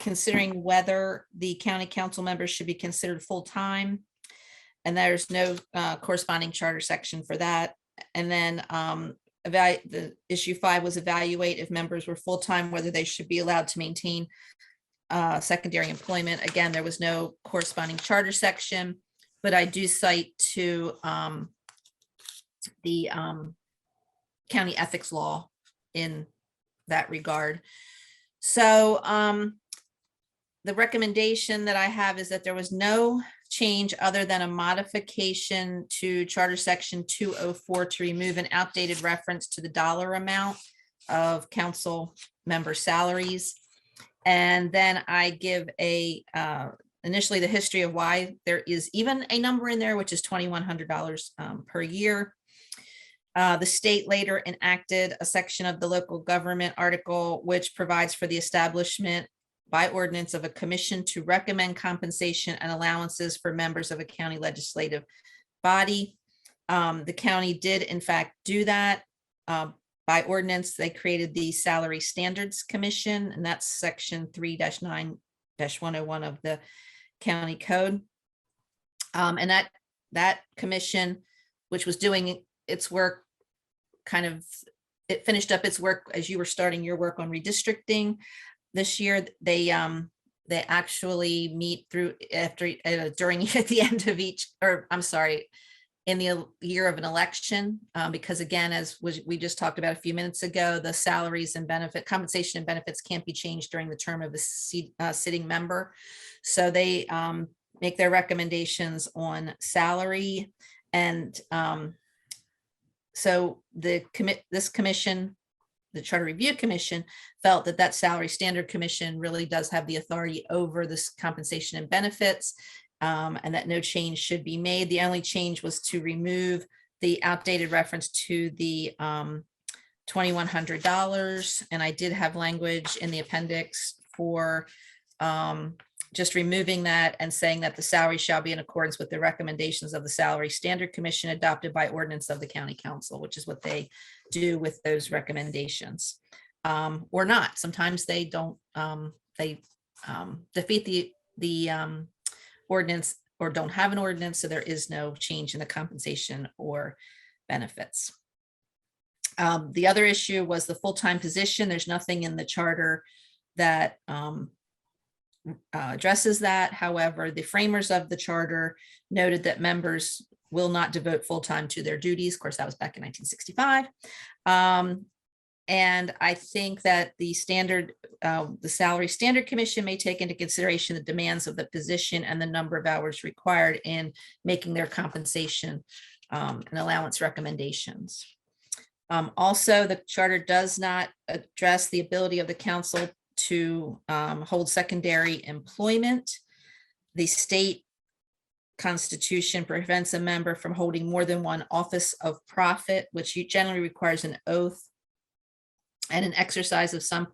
considering whether the county council members should be considered full-time. And there's no corresponding charter section for that. And then the issue 5 was evaluate if members were full-time, whether they should be allowed to maintain secondary employment. Again, there was no corresponding charter section, but I do cite to the county ethics law in that regard. So the recommendation that I have is that there was no change other than a modification to Charter Section 204 to remove an outdated reference to the dollar amount of council member salaries. And then I give initially the history of why there is even a number in there, which is $2,100 per year. The state later enacted a section of the local government article, which provides for the establishment by ordinance of a commission to recommend compensation and allowances for members of a county legislative body. The county did in fact do that. By ordinance, they created the Salary Standards Commission, and that's section 3-9-101 of the county code. And that commission, which was doing its work, it finished up its work as you were starting your work on redistricting. This year, they actually meet during at the end of each, or I'm sorry, in the year of an election, because again, as we just talked about a few minutes ago, the salaries and compensation and benefits can't be changed during the term of a sitting member. So they make their recommendations on salary, and so this commission, the Charter Review Commission, felt that Salary Standard Commission really does have the authority over this compensation and benefits, and that no change should be made. The only change was to remove the outdated reference to the $2,100. And I did have language in the appendix for just removing that and saying that the salary shall be in accordance with the recommendations of the Salary Standard Commission adopted by ordinance of the county council, which is what they do with those recommendations, or not. Sometimes they don't, they defeat the ordinance or don't have an ordinance, so there is no change in the compensation or benefits. The other issue was the full-time position. There's nothing in the charter that addresses that. However, the framers of the charter noted that members will not devote full-time to their duties. Of course, that was back in 1965. And I think that the Salary Standard Commission may take into consideration the demands of the position and the number of hours required in making their compensation and allowance recommendations. Also, the charter does not address the ability of the council to hold secondary employment. The state constitution prevents a member from holding more than one office of profit, which generally requires an oath and an exercise of some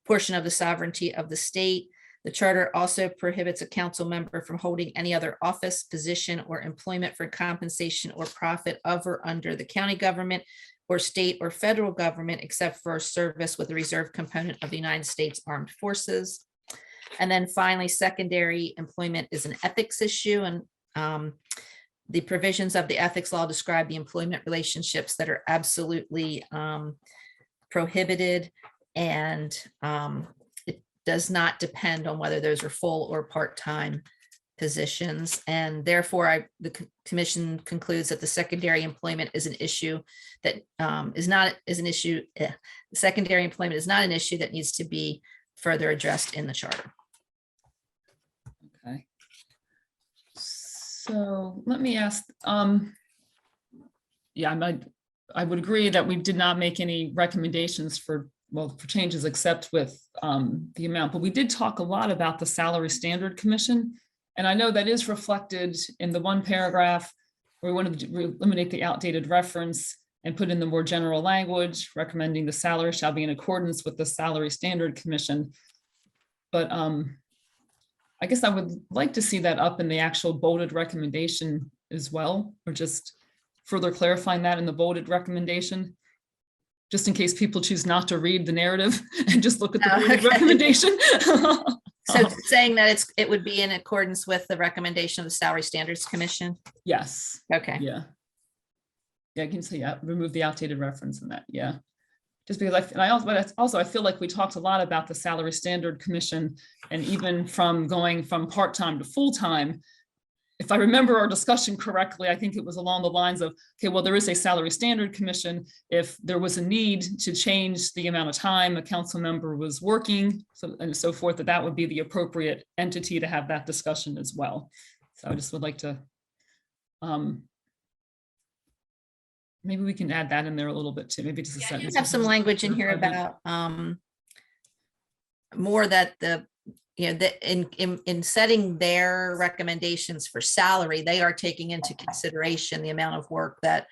portion of the sovereignty of the state. The charter also prohibits a council member from holding any other office, position, or employment for compensation or profit of or under the county government or state or federal government, except for service with the reserve component of the United States Armed Forces. And then finally, secondary employment is an ethics issue, and the provisions of the ethics law describe the employment relationships that are absolutely prohibited, and it does not depend on whether those are full or part-time positions. And therefore, the commission concludes that the secondary employment is an issue that secondary employment is not an issue that needs to be further addressed in the charter. Okay. So let me ask, yeah, I would agree that we did not make any recommendations for changes except with the amount, but we did talk a lot about the Salary Standard Commission. And I know that is reflected in the one paragraph where we wanted to eliminate the outdated reference and put in the more general language, recommending the salary shall be in accordance with the Salary Standard Commission. But I guess I would like to see that up in the actual bolded recommendation as well, or just further clarifying that in the bolded recommendation, just in case people choose not to read the narrative and just look at the bolded recommendation. So saying that it would be in accordance with the recommendation of the Salary Standards Commission? Yes. Okay. Yeah. Yeah, I can say, yeah, remove the outdated reference in that. Yeah. Just because I feel like we talked a lot about the Salary Standard Commission, and even from going from part-time to full-time, if I remember our discussion correctly, I think it was along the lines of, okay, well, there is a Salary Standard Commission. If there was a need to change the amount of time a council member was working, and so forth, that would be the appropriate entity to have that discussion as well. So I just would like to, maybe we can add that in there a little bit too. Maybe just a Yeah, sentence. you have some language in here about more that in setting their recommendations for salary, they are taking into consideration the amount of work that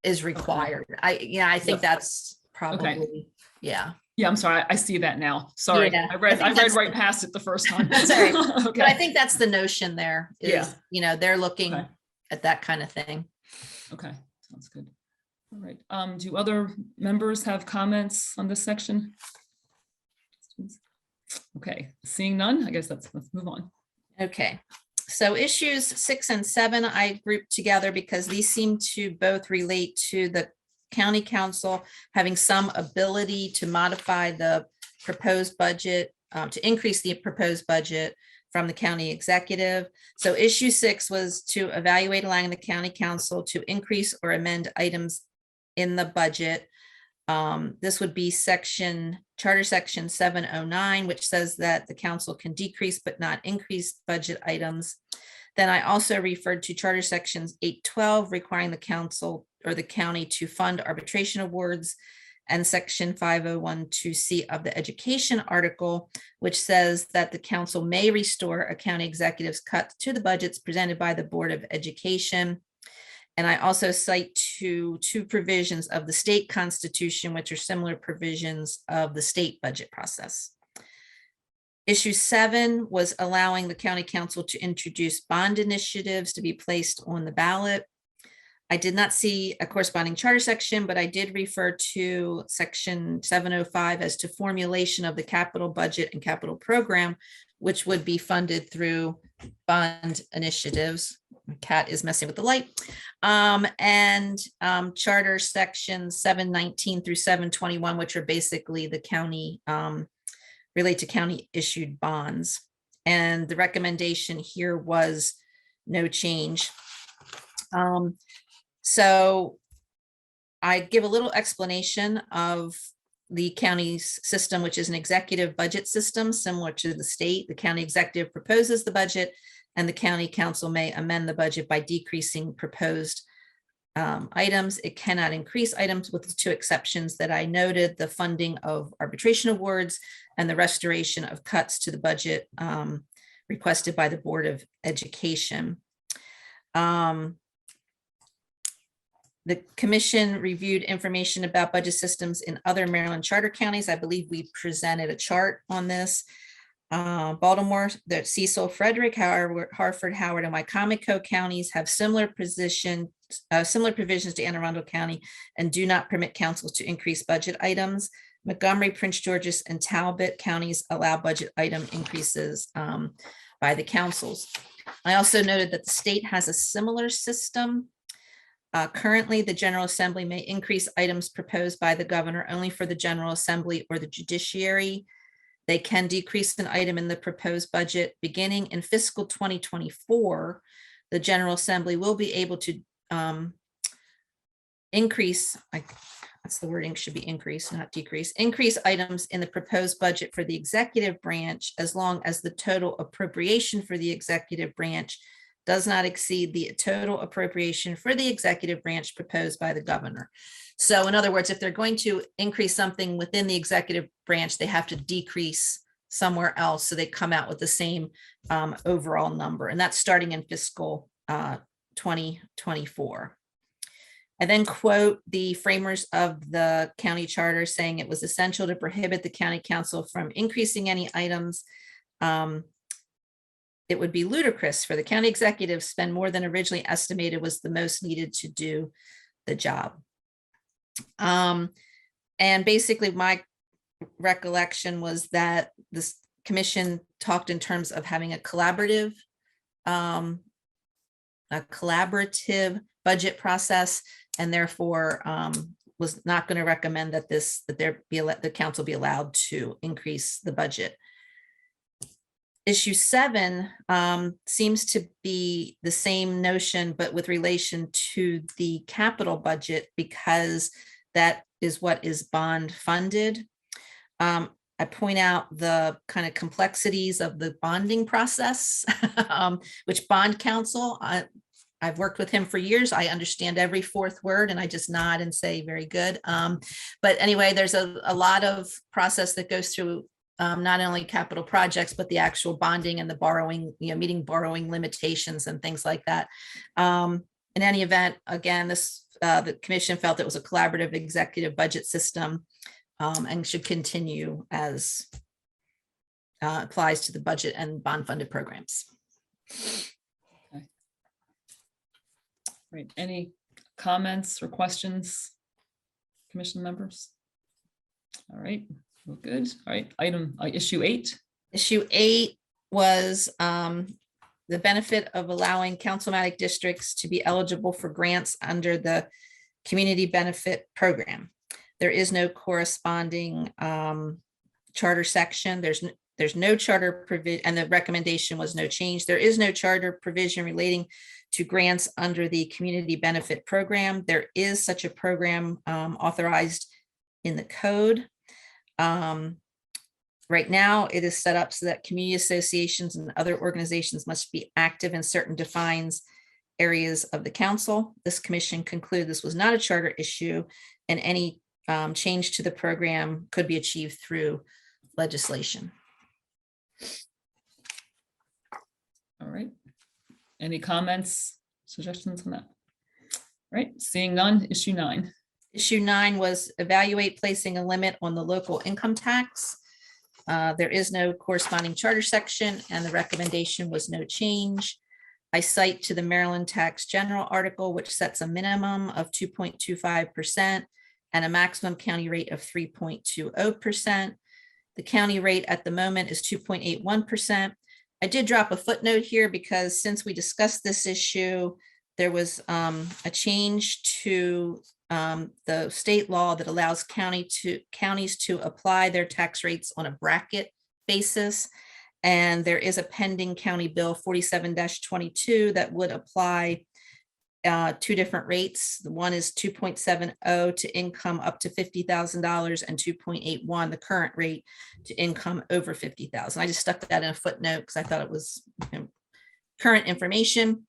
is required. I think that's probably, yeah. Yeah, I'm sorry. I see that now. Sorry. Yeah, I read right past it the first time. That's all right. Okay. But I think that's the notion there is, Yeah. they're looking Okay. at that kind of thing. Okay, sounds good. All right. Do other members have comments on this section? Okay, seeing none, I guess let's move on. Okay, so issues 6 and 7 I grouped together because these seem to both relate to the county council having some ability to modify the proposed budget, to increase the proposed budget from the county executive. So issue 6 was to evaluate allowing the county council to increase or amend items in the budget. This would be Charter Section 709, which says that the council can decrease but not increase budget items. Then I also referred to Charter Sections 812, requiring the council or the county to fund arbitration awards, and Section 5012C of the education article, which says that the council may restore a county executive's cut to the budgets presented by the Board of Education. And I also cite two provisions of the state constitution, which are similar provisions of the state budget process. Issue 7 was allowing the county council to introduce bond initiatives to be placed on the ballot. I did not see a corresponding charter section, but I did refer to Section 705 as to formulation of the capital budget and capital program, which would be funded through bond initiatives. My cat is messing with the light. And Charter Sections 719 through 721, which are basically the county, relate to county issued bonds. And the recommendation here was no change. So I give a little explanation of the county's system, which is an executive budget system similar to the state. The county executive proposes the budget, and the county council may amend the budget by decreasing proposed items. It cannot increase items, with the 2 exceptions that I noted: the funding of arbitration awards and the restoration of cuts to the budget requested by the Board of Education. The commission reviewed information about budget systems in other Maryland charter counties. I believe we presented a chart on this. Baltimore, the Cecil, Frederick, Hartford, Howard, and Wycomico counties have similar provisions to Anne Arundel County and do not permit councils to increase budget items. Montgomery, Prince George's, and Talbot counties allow budget item increases by the councils. I also noted that the state has a similar system. Currently, the General Assembly may increase items proposed by the governor only for the General Assembly or the judiciary. They can decrease an item in the proposed budget. Beginning in fiscal 2024, the General Assembly will be able to increase, that's the wording, should be increase, not decrease, increase items in the proposed budget for the executive branch as long as the total appropriation for the executive branch does not exceed the total appropriation for the executive branch proposed by the governor. So in other words, if they're going to increase something within the executive branch, they have to decrease somewhere else. So they come out with the same overall number. And that's starting in fiscal 2024. I then quote the framers of the county charter saying it was essential to prohibit the county council from increasing any items. It would be ludicrous for the county executive to spend more than originally estimated was the most needed to do the job. And basically my recollection was that this commission talked in terms of having a collaborative budget process, and therefore was not going to recommend that the council be allowed to increase the budget. Issue 7 seems to be the same notion, but with relation to the capital budget, because that is what is bond funded. I point out the kind of complexities of the bonding process, which bond counsel, I've worked with him for years. I understand every fourth word and I just nod and say, very good. But anyway, there's a lot of process that goes through not only capital projects, but the actual bonding and the borrowing, meeting borrowing limitations and things like that. In any event, again, the commission felt it was a collaborative executive budget system and should continue as applies to the budget and bond funded programs. Okay. Right. Any comments or questions, commission members? All right. Well, good. All right. Issue 8. Issue 8 was the benefit of allowing councilmatic districts to be eligible for grants under the community benefit program. There is no corresponding charter section. There's no charter provision, and the recommendation was no change. There is no charter provision relating to grants under the community benefit program. There is such a program authorized in the code. Right now, it is set up so that community associations and other organizations must be active in certain defined areas of the council. This commission concluded this was not a charter issue, and any change to the program could be achieved through legislation. All right. Any comments, suggestions on that? All right. Seeing none, issue 9. Issue 9 was evaluate placing a limit on the local income tax. There is no corresponding charter section, and the recommendation was no change. I cite to the Maryland Tax General article, which sets a minimum of 2.25% and a maximum county rate of 3.20%. The county rate at the moment is 2.81%. I did drop a footnote here because since we discussed this issue, there was a change to the state law that allows counties to apply their tax rates on a bracket basis. And there is a pending County Bill 47-22 that would apply 2 different rates. The one is 2.70 to income up to $50,000 and 2.81, the current rate, to income over $50,000. I just stuck that in a footnote because I thought it was current information.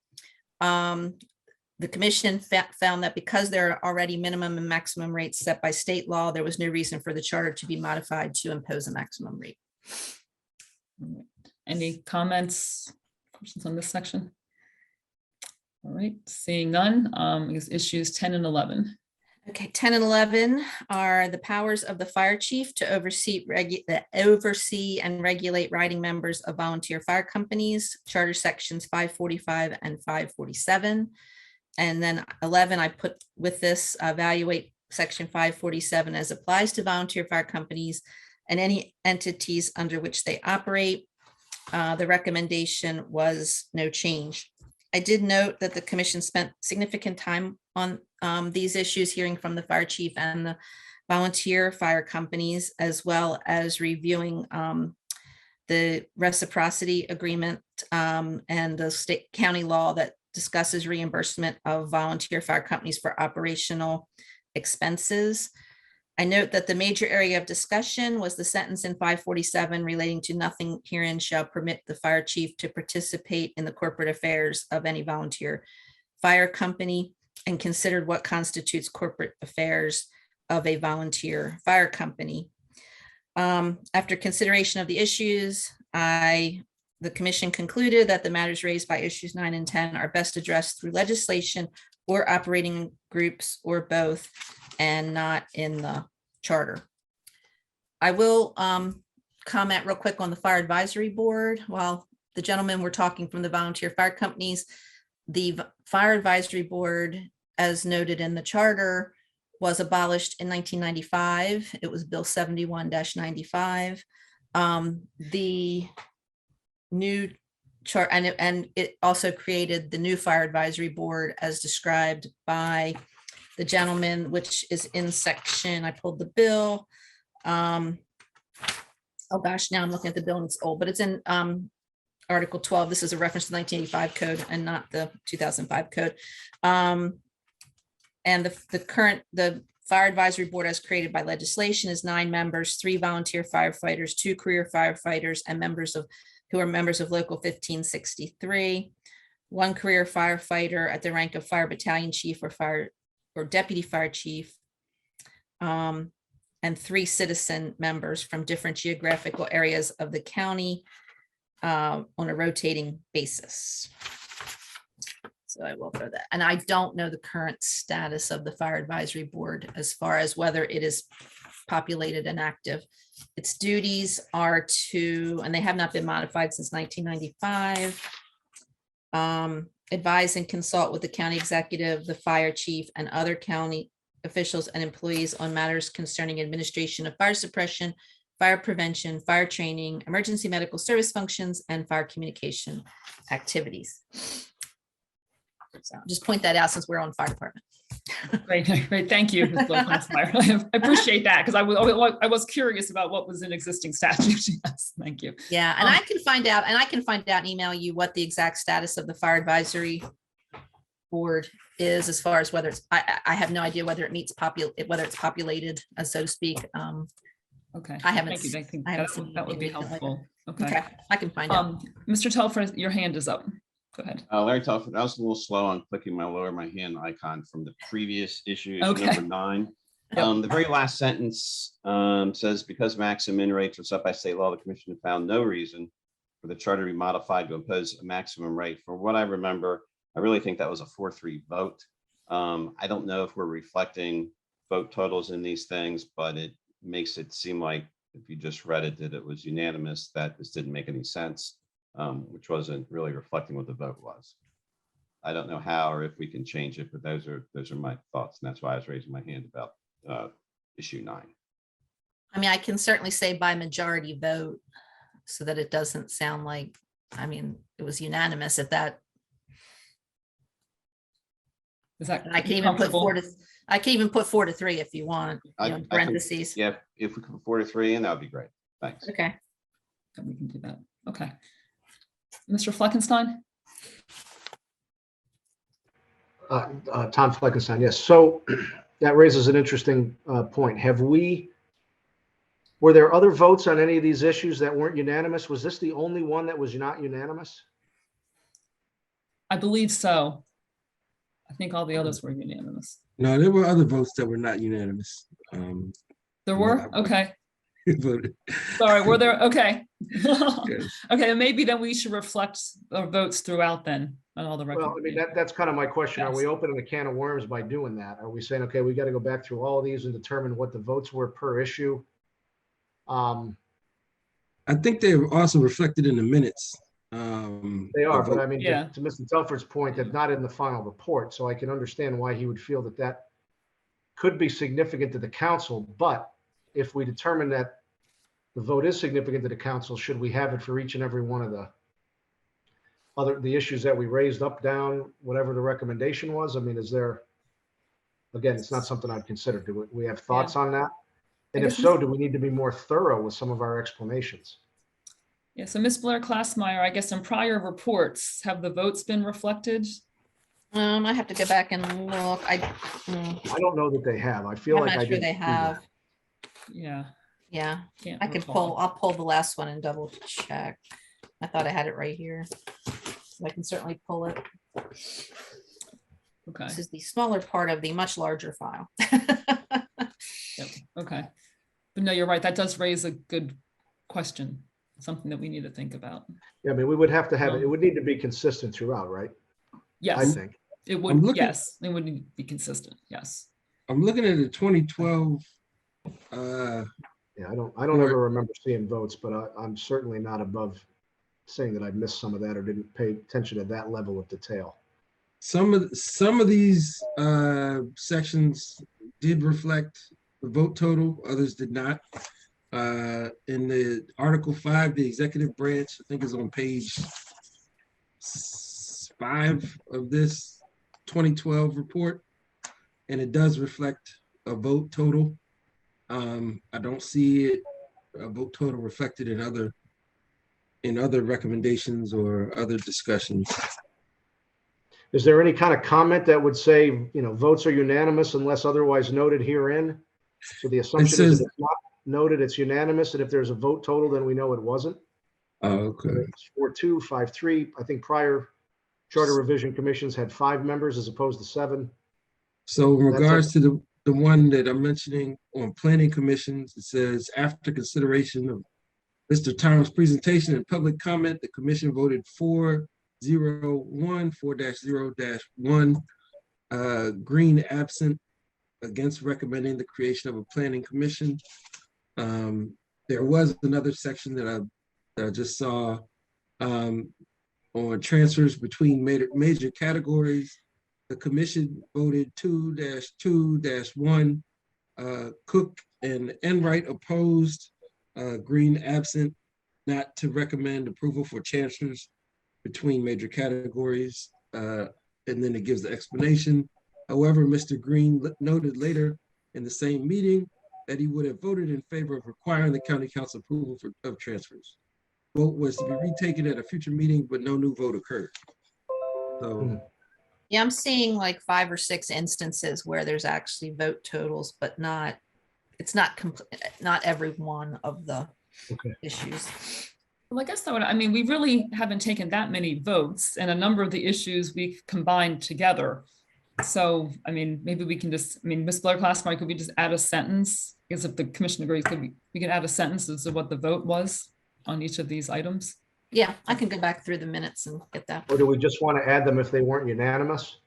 The commission found that because there are already minimum and maximum rates set by state law, there was no reason for the charter to be modified to impose a maximum rate. Any comments, questions on this section? All right, seeing none, I guess issues 10 and 11. Okay, 10 and 11 are the powers of the fire chief to oversee and regulate riding members of volunteer fire companies, charter sections 545 and 547. And then 11, I put with this, evaluate section 547 as applies to volunteer fire companies and any entities under which they operate. The recommendation was no change. I did note that the commission spent significant time on these issues, hearing from the fire chief and the volunteer fire companies, as well as reviewing the reciprocity agreement and the state county law that discusses reimbursement of volunteer fire companies for operational expenses. I note that the major area of discussion was the sentence in 547 relating to nothing herein shall permit the fire chief to participate in the corporate affairs of any volunteer fire company, and considered what constitutes corporate affairs of a volunteer fire company. After consideration of the issues, the commission concluded that the matters raised by issues 9 and 10 are best addressed through legislation or operating groups or both, and not in the charter. I will comment real quick on the fire advisory board. While the gentlemen were talking from the volunteer fire companies, the fire advisory board, as noted in the charter, was abolished in 1995. It was Bill 71-95. The new chart, and it also created the new fire advisory board as described by the gentleman, which is in section, I pulled the bill. Oh gosh, now I'm looking at the bill and it's old, but it's in Article 12. This is a reference to the 1985 code and not the 2005 code. And the fire advisory board as created by legislation is 9 members, 3 volunteer firefighters, 2 career firefighters, and who are members of Local 1563, 1 career firefighter at the rank of fire battalion chief or deputy fire chief, and 3 citizen members from different geographical areas of the county on a rotating basis. So I will throw that. And I don't know the current status of the fire advisory board as far as whether it is populated and active. Its duties are to, and they have not been modified since 1995, advise and consult with the county executive, the fire chief, and other county officials and employees on matters concerning administration of fire suppression, fire prevention, fire training, emergency medical service functions, and fire communication activities. So just point that out since we're on fire department. Great, great. Thank you, Ms. Blakemeyer. I appreciate that because I was curious about what was in existing statute. Yes, thank you. Yeah, and I can find out, and email you what the exact status of the fire advisory board is as far as whether it's, I have no idea whether it meets whether it's populated, so to speak. Okay. I haven't. Thank you. I think I haven't that would be seen anything helpful. Okay. Okay, I can find out. Mr. Telfer, your hand is up. Go ahead. Larry Telford, I was a little slow on clicking my lower my hand icon from the previous issue, Okay. number 9. The very last sentence says, because maximum in rates are set by state law, the commission found no reason for the charter to be modified to impose a maximum rate. For what I remember, I really think that was a 4-3 vote. I don't know if we're reflecting vote totals in these things, but it makes it seem like if you just read it, that it was unanimous, that this didn't make any sense. Which wasn't really reflecting what the vote was. I don't know how or if we can change it, but those are my thoughts, and that's why I was raising my hand about issue 9. I mean, I can certainly say by majority vote so that it doesn't sound like, I mean, it was unanimous. If that, Is that I can even put 4 to 3 if you want, I in can- parentheses. Yeah, if we could put 4 to 3 in, that would be great. Thanks. Okay. We can do that. Okay. Mr. Fleckenstein? Tom Fleckenstein, yes. So that raises an interesting point. Were there other votes on any of these issues that weren't unanimous? Was this the only one that was not unanimous? I believe so. I think all the others were unanimous. No, there were other votes that were not unanimous. There were? Okay. Voted. Sorry, were there? Okay. Yes. Okay, maybe then we should reflect our votes throughout then. on all the Well, I mean, records. that's kind of my question. Are we Yes. opening a can of worms by doing that? Are we saying, okay, we got to go back through all of these and determine what the votes were per issue? I think they were also reflected in the minutes. They the are, but vote. I mean, Yeah. to Mr. Telford's point, that's not in the final report. So I can understand why he would feel that that could be significant to the council. But if we determine that the vote is significant to the council, should we have it for each and every one of the issues that we raised up, down, whatever the recommendation was? I mean, is there, again, it's not something I'd consider. Do we have thoughts on that? And I if guess so, Ms. do we need to be more thorough with some of our explanations? Yeah, so Ms. Blair Klassmeyer, I guess in prior reports, have the votes been reflected? I have to go back and look. I don't know that they have. I feel I'm like not I sure didn't they see that. Yeah. have. Yeah, Can't I can recall. I'll pull the last one and double check. I thought I had it right here. So I can certainly pull it. Okay, This is the smaller part of the much larger file. yep, okay. But no, you're right, that does raise a good question, something that we need to think about. Yeah, I mean, we would have to have it. It Um, would need to be consistent throughout, right? I Yes, think. it I'm would, looking- yes, it would need to be consistent, yes. I'm looking at the 2012. Yeah, I don't ever remember seeing votes, but I'm certainly not above saying that I missed some of that or didn't pay attention to that level of detail. Some of these sections did reflect the vote total, others did not. In the Article 5, the executive branch, I think is on page 5 of this 2012 report, and it does reflect a vote total. I don't see a vote total reflected in other recommendations or other discussions. Is there any kind of comment that would say, votes are unanimous unless otherwise noted herein? So the assumption is says- if it's not noted, it's unanimous, and if there's a vote total, then we know it wasn't? Okay. It's 4-2, 5-3. I think prior charter revision commissions had 5 members as opposed to 7. So in That's regards to the one that I'm mentioning on planning commissions, it says after consideration of Mr. Tom's presentation and public comment, the commission voted 4-0-1, Green absent, against recommending the creation of a planning commission. There was another section that I just saw on transfers between major categories. The commission voted 2-2-1, Cook and Enright opposed, Green absent, not to recommend approval for transfers between major categories. And then it gives the explanation. However, Mr. Green noted later in the same meeting that he would have voted in favor of requiring the county council approval of transfers. Vote was to be retaken at a future meeting, but no new vote occurred. So. Yeah, I'm seeing like 5 or 6 instances where there's actually vote totals, but it's not every one of the issues. Well, I guess I mean, we really haven't taken that many votes, and a number of the issues we combined together. So, I mean, maybe we can Ms. Blair Klassmeyer, could we just add a sentence? Because if the commission agrees, we can add a sentence as to what the vote was on each of these items? Yeah, I can go back through the minutes and get that. Or do we just want to add them if they weren't unanimous?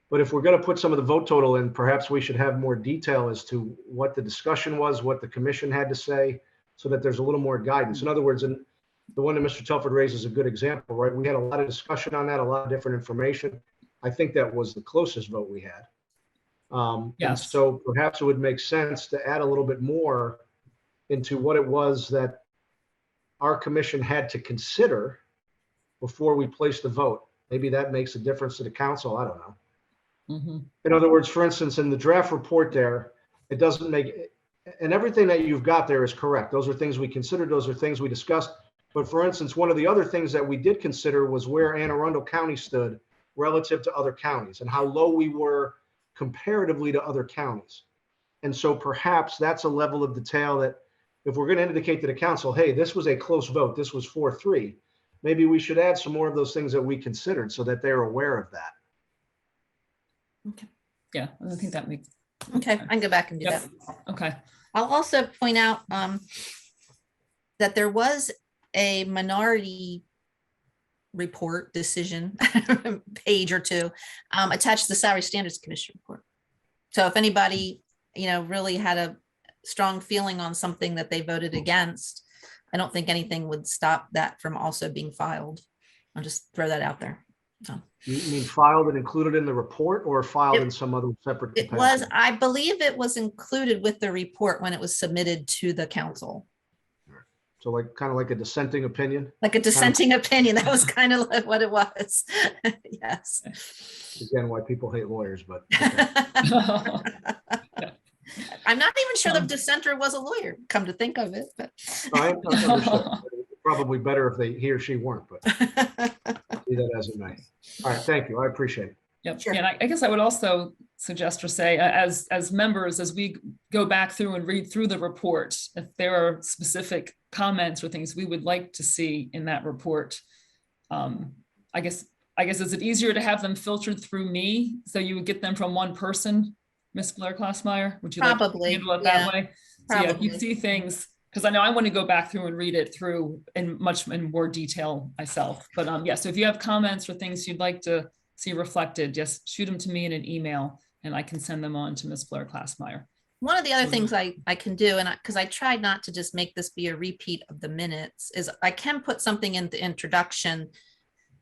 But if we're going to put some of the vote total in, perhaps we should have more detail as to what the discussion was, what the commission had to say, so that there's a little more guidance. In other words, and the one that Mr. Telford raises is a good example, right? We had a lot of discussion on that, a lot of different information. I think that was the closest vote we had. And Yes. so perhaps it would make sense to add a little bit more into what it was that our commission had to consider before we place the vote. Maybe that makes a difference to the council. I don't know. Mm-hmm. In other words, for instance, in the draft report there, it doesn't make, and everything that you've got there is correct. Those are things we considered. Those are things we discussed. But for instance, one of the other things that we did consider was where Anne Arundel County stood relative to other counties and how low we were comparatively to other counties. And so perhaps that's a level of detail that if we're going to indicate to the council, hey, this was a close vote, this was 4-3, maybe we should add some more of those things that we considered so that they're aware of that. Okay. Yeah, I think that makes. Okay, I can go back and do Yep. that. Okay. I'll also point out that there was a minority report decision, page or two, attached to the Salary Standards Commission report. So if anybody, really had a strong feeling on something that they voted against, I don't think anything would stop that from also being filed. I'll just throw that out there. So. You mean filed and included in the report, or filed in some other separate It capacity? was, I believe it was included with the report when it was submitted to the council. So like, kind of like a dissenting opinion? Like a dissenting opinion. That was kind of like what it was. Yes. Again, why people hate lawyers, but. Okay. I'm not even sure the dissenter was a lawyer, come to think of it, but. I understood. Probably better if he or she weren't, but be that as it may. All right, thank you. I appreciate it. Yep. Sure. And I guess I would also suggest or say, as members, as we go back through and read through the report, if there are specific comments or things we would like to see in that report, I guess is it easier to have them filtered through me, so you would get them from one person, Ms. Blair Klausmeyer? Would you Probably, like to handle it that way? So yeah, if you probably. see things, because I know I want to go back through and read it through in more detail myself. But yeah, so if you have comments or things you'd like to see reflected, just shoot them to me in an email and I can send them on to Ms. Blair Klausmeyer. One of the other things I can do, and because I tried not to just make this be a repeat of the minutes, is I can put something in the introduction,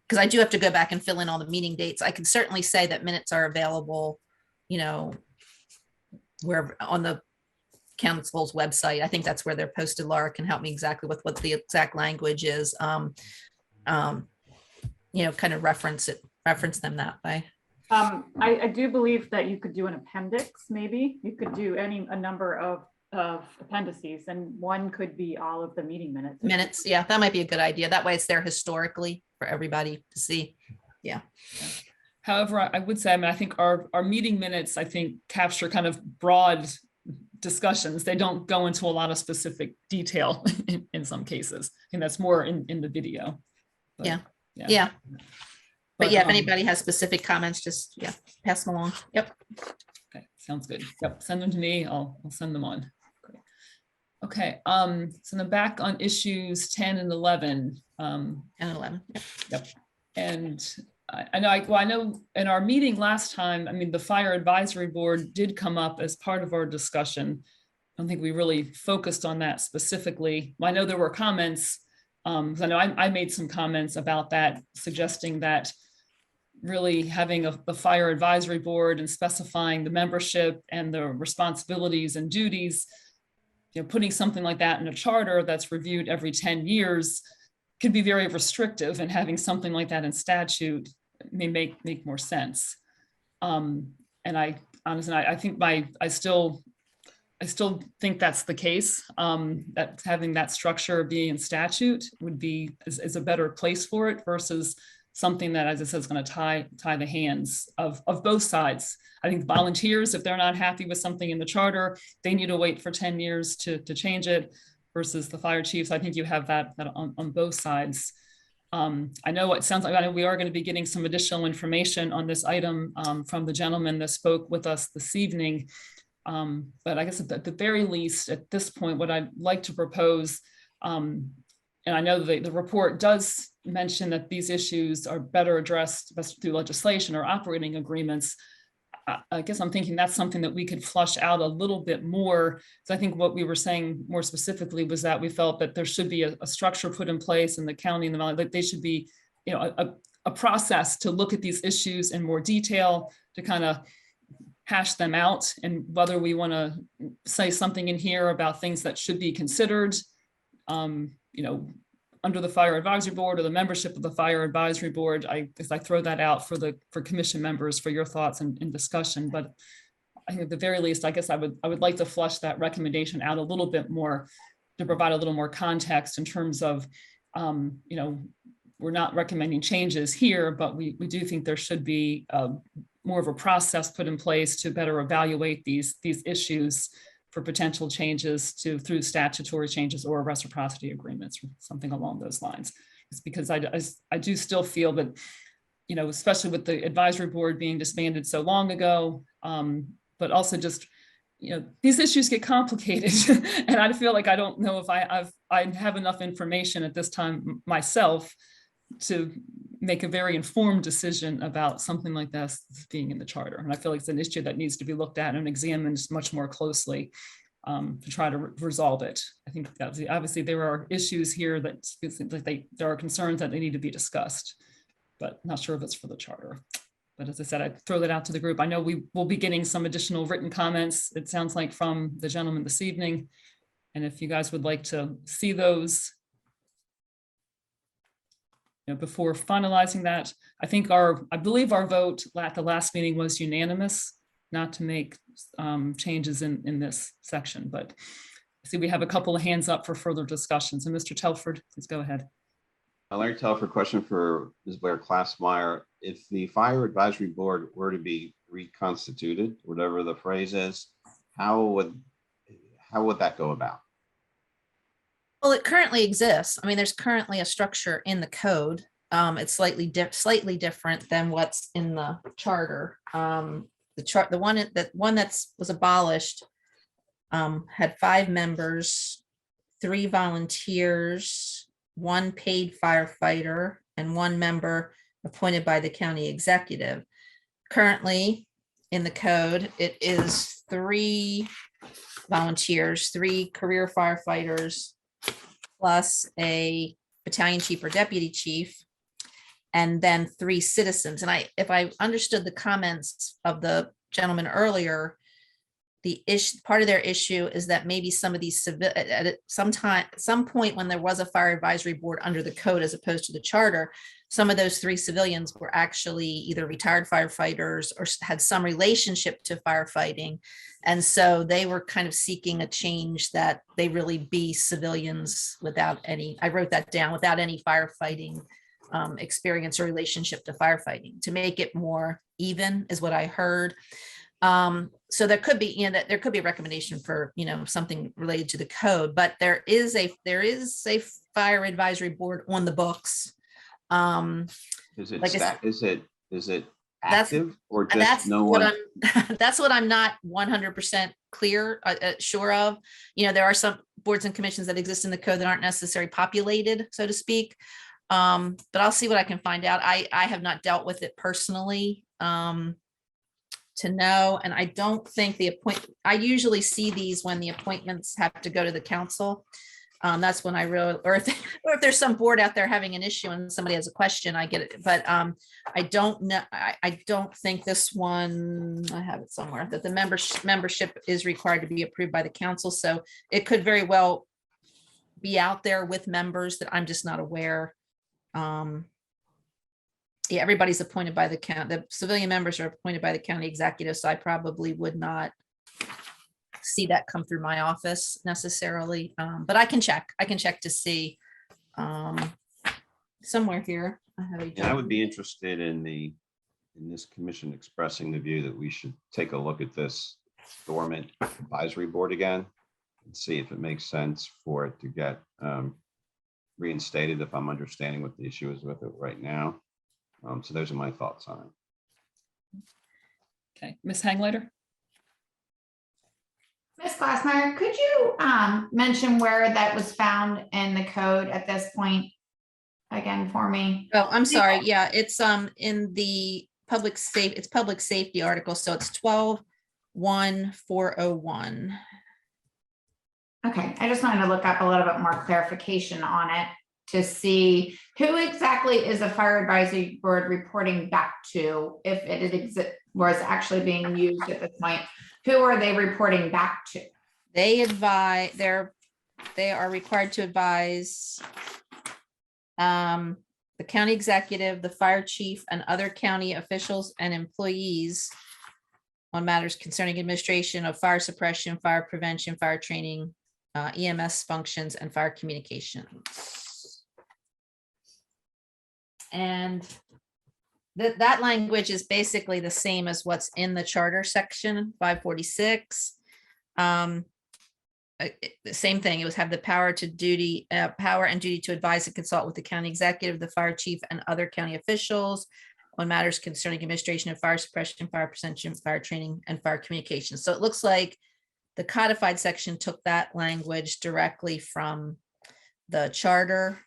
because I do have to go back and fill in all the meeting dates. I can certainly say that minutes are available, where on the council's website. I think that's where they're posted. Laura can help me exactly with what the exact language is. Kind of reference them that way. I do believe that you could do an appendix, maybe. You could do a number of appendices, and one could be all of the meeting minutes. Minutes, yeah, that might be a good idea. That way it's there historically for everybody to see. Yeah. However, I would say, I think our meeting minutes, capture kind of broad discussions. They don't go into a lot of specific detail in some cases. And that's more in the video. But, Yeah. But yeah, if um, anybody has specific comments, just, pass them along. Yep. Okay, sounds good. Yep, send them to me. I'll send them on. Great. Okay, so then back on issues 10 and 11. 10 and 11. Yep. Yep. And I know in our meeting last time, the Fire Advisory Board did come up as part of our discussion. I don't think we really focused on that specifically. I know there were comments. I know I made some comments about that, suggesting that really having the Fire Advisory Board and specifying the membership and the responsibilities and duties, putting something like that in a charter that's reviewed every 10 years could be very restrictive, and having something like that in statute may make more sense. And I honestly, I think I still think that's the case, that having that structure being in statute is a better place for it versus something that, as I said, is going to tie the hands of both sides. I think volunteers, if they're not happy with something in the charter, they need to wait for 10 years to change it, versus the fire chiefs. I think you have that on both sides. I know it sounds like we are going to be getting some additional information on this item from the gentleman that spoke with us this evening. But I guess at the very least, at this point, what I'd like to propose, and I know the report does mention that these issues are better addressed best through legislation or operating agreements. I guess I'm thinking that's something that we could flush out a little bit more. So I think what we were saying more specifically was that we felt that there should be a structure put in place in the county and the valley, that they should be, a process to look at these issues in more detail, to kind of hash them out, and whether we want to say something in here about things that should be considered, under the Fire Advisory Board or the membership of the Fire Advisory Board. I throw that out for commission members for your thoughts and discussion. But I think at the very least, I guess I would like to flush that recommendation out a little bit more, to provide a little more context in terms of, we're not recommending changes here, but we do think there should be more of a process put in place to better evaluate these issues for potential changes through statutory changes or reciprocity agreements, or something along those lines. It's because I do still feel that, especially with the advisory board being disbanded so long ago, but also just, these issues get complicated, and I feel like I don't know if I have enough information at this time myself to make a very informed decision about something like this being in the charter. And I feel like it's an issue that needs to be looked at and examined much more closely to try to resolve it. I think that obviously there are issues here that there are concerns that they need to be discussed, but not sure if it's for the charter. But as I said, I'd throw that out to the group. I know we will be getting some additional written comments, it sounds like, from the gentleman this evening. And if you guys would like to see those, before finalizing that, I believe our vote at the last meeting was unanimous not to make changes in this section, but I see we have a couple of hands up for further discussions. And Mr. Telford, please go ahead. Larry Telford, question for Ms. Blair Klassmeyer. If the Fire Advisory Board were to be reconstituted, whatever the phrase is, how would that go about? Well, it currently exists. I mean, there's currently a structure in the code. It's slightly different than what's in the charter. The one that was abolished had 5 members, 3 volunteers, 1 paid firefighter, and 1 member appointed by the county executive. Currently, in the code, it is 3 volunteers, 3 career firefighters, plus a battalion chief or deputy chief, and then 3 citizens. And if I understood the comments of the gentleman earlier, part of their issue is that maybe some of these at some point when there was a fire advisory board under the code as opposed to the charter, some of those 3 civilians were actually either retired firefighters or had some relationship to firefighting. And so they were kind of seeking a change that they really be civilians without any, I wrote that down, without any firefighting experience or relationship to firefighting, to make it more even is what I heard. So there could be, there could be a recommendation for, something related to the code, but there is a fire advisory board on the books. Is it, like is it active or just that's no what one? That's what I'm not 100% clear, sure of. There are some boards and commissions that exist in the code that aren't necessarily populated, so to speak. But I'll see what I can find out. I have not dealt with it personally to know, and I don't think I usually see these when the appointments have to go to the council. That's when I really, or if there's some board out there having an issue and somebody has a question, I get it. But I don't know. I don't think this one, I have it somewhere, that the membership is required to be approved by the council. So it could very well be out there with members that I'm just not aware. Yeah, everybody's appointed by the county. The civilian members are appointed by the county executive. So I probably would not see that come through my office necessarily, but I can check to see somewhere here. I would be interested in this commission expressing the view that we should take a look at this dormant advisory board again and see if it makes sense for it to get reinstated, if I'm understanding what the issue is with it right now. So those are my thoughts on it. Okay, Ms. Hanglater. Ms. Glassmeyer, could you mention where that was found in the code at this point again for me? Oh, I'm sorry. Yeah, it's in the public safety article. So it's 12-1-401. Okay, I just wanted to look up a little bit more clarification on it to see who exactly is the fire advisory board reporting back to, if it was actually being used at this point. Who are they reporting back to? They are required to advise the county executive, the fire chief, and other county officials and employees on matters concerning administration of fire suppression, fire prevention, fire training, EMS functions, and fire communications. And that language is basically the same as what's in the charter section 546. The same thing. It was have the power and duty to advise and consult with the county executive, the fire chief, and other county officials on matters concerning administration of fire suppression, fire prevention, fire training, and fire communications. So it looks like the codified section took that language directly from the charter.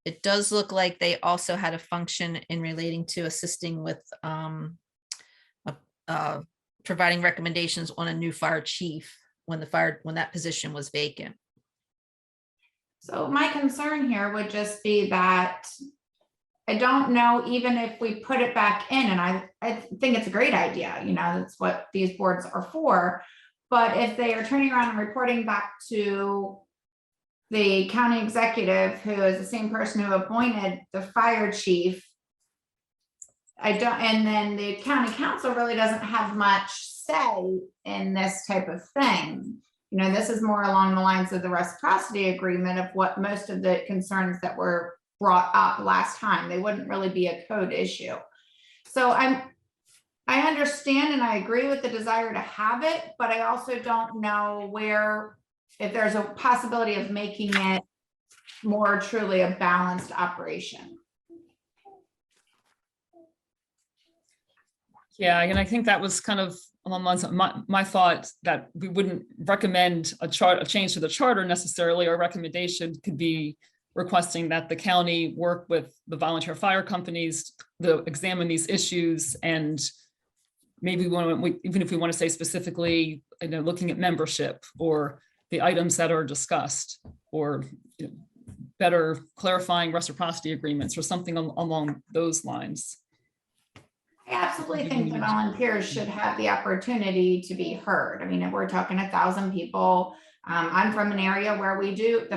It does look like they also had a function in relating to assisting with providing recommendations on a new fire chief when that position was vacant. So my concern here would just be that I don't know, even if we put it back in, and I think it's a great idea, you know, that's what these boards are for. But if they are turning around and reporting back to the county executive, who is the same person who appointed the fire chief, and then the county council really doesn't have much say in this type of thing. You know, this is more along the lines of the reciprocity agreement of what most of the concerns that were brought up last time. They wouldn't really be a code issue. So I understand and I agree with the desire to have it, but I also don't know if there's a possibility of making it more truly a balanced operation. Yeah, and I think that was kind of along the lines of my thought, that we wouldn't recommend a change to the charter necessarily. Our recommendation could be requesting that the county work with the volunteer fire companies to examine these issues, and maybe even if we want to say specifically, you know, looking at membership or the items that are discussed, or you know, better clarifying reciprocity agreements or something along those lines. I absolutely think the volunteers should have the opportunity to be heard. I mean, if we're talking 1,000 people, I'm from an area where we do, the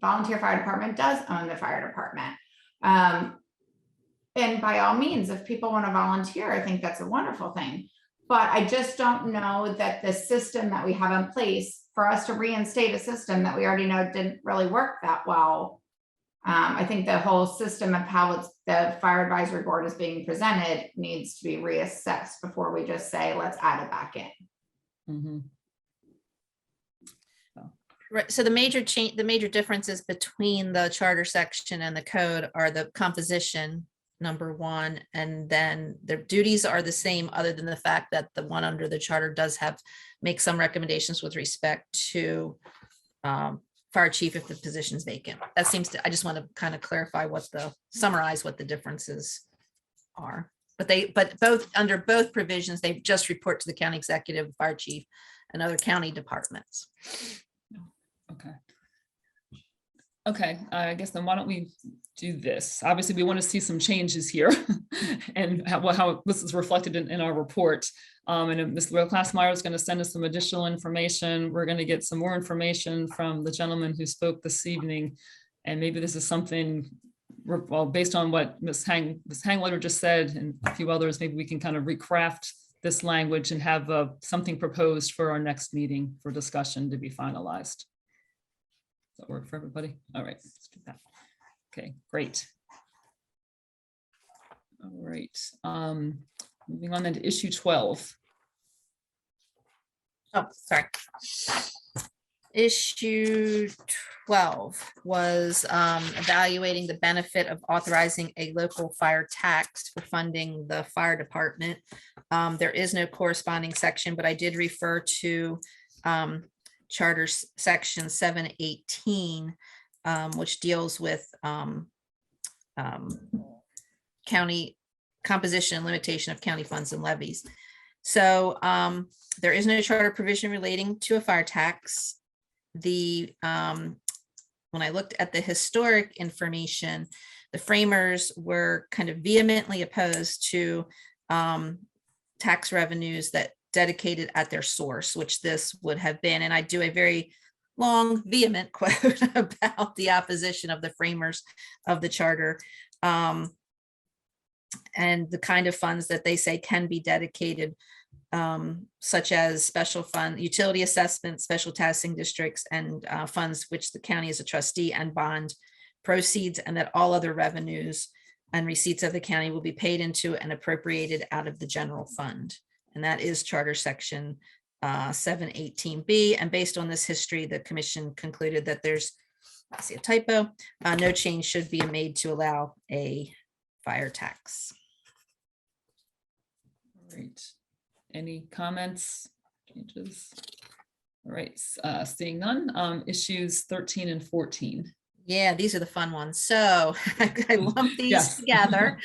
volunteer fire department does own the fire department. And by all means, if people want to volunteer, I think that's a wonderful thing. But I just don't know that the system that we have in place for us to reinstate a system that we already know didn't really work that well. I think the whole system of how the fire advisory board is being presented needs to be reassessed before we just say, let's add it back in. Mm-hmm. Right. So the major differences between the charter section and the code are the composition, number one, and then their duties are the same, other than the fact that the one under the charter does make some recommendations with respect to fire chief if the position's vacant. That seems to, I just want to kind of summarize what the differences are. But under both provisions, they just report to the county executive, fire chief, and other county departments. Okay, I guess then why don't we do this? Obviously, we want to see some changes here and how this is reflected in our report. And Mr. Klassmeyer is going to send us some additional information. We're going to get some more information from the gentleman who spoke this evening. And maybe this is something, well, based on what Ms. Hangletter just said and a few others, maybe we can kind of recraft this language and have something proposed for our next meeting for discussion to be finalized. Does that work for everybody? All right, let's do that. Okay, great. All right, moving on then to issue 12. Oh, sorry. Issue 12 was evaluating the benefit of authorizing a local fire tax for funding the fire department. There is no corresponding section, but I did refer to Charter section 718, which deals with county composition and limitation of county funds and levies. So there is no charter provision relating to a fire tax. When I looked at the historic information, the framers were kind of vehemently opposed to tax revenues that dedicated at their source, which this would have been. And I do a very long, vehement quote about the opposition of the framers of the charter and the kind of funds that they say can be dedicated, such as special fund, utility assessments, special taxing districts, and funds which the county is a trustee and bond proceeds, and that all other revenues and receipts of the county will be paid into and appropriated out of the general fund. And that is Charter Section 718B. And based on this history, the commission concluded that there's, I see a typo, no change should be made to allow a fire tax. All right. Any comments, changes? All right, seeing none, issues 13 and 14. Yeah, these are the fun ones. So I lump these Yes. together.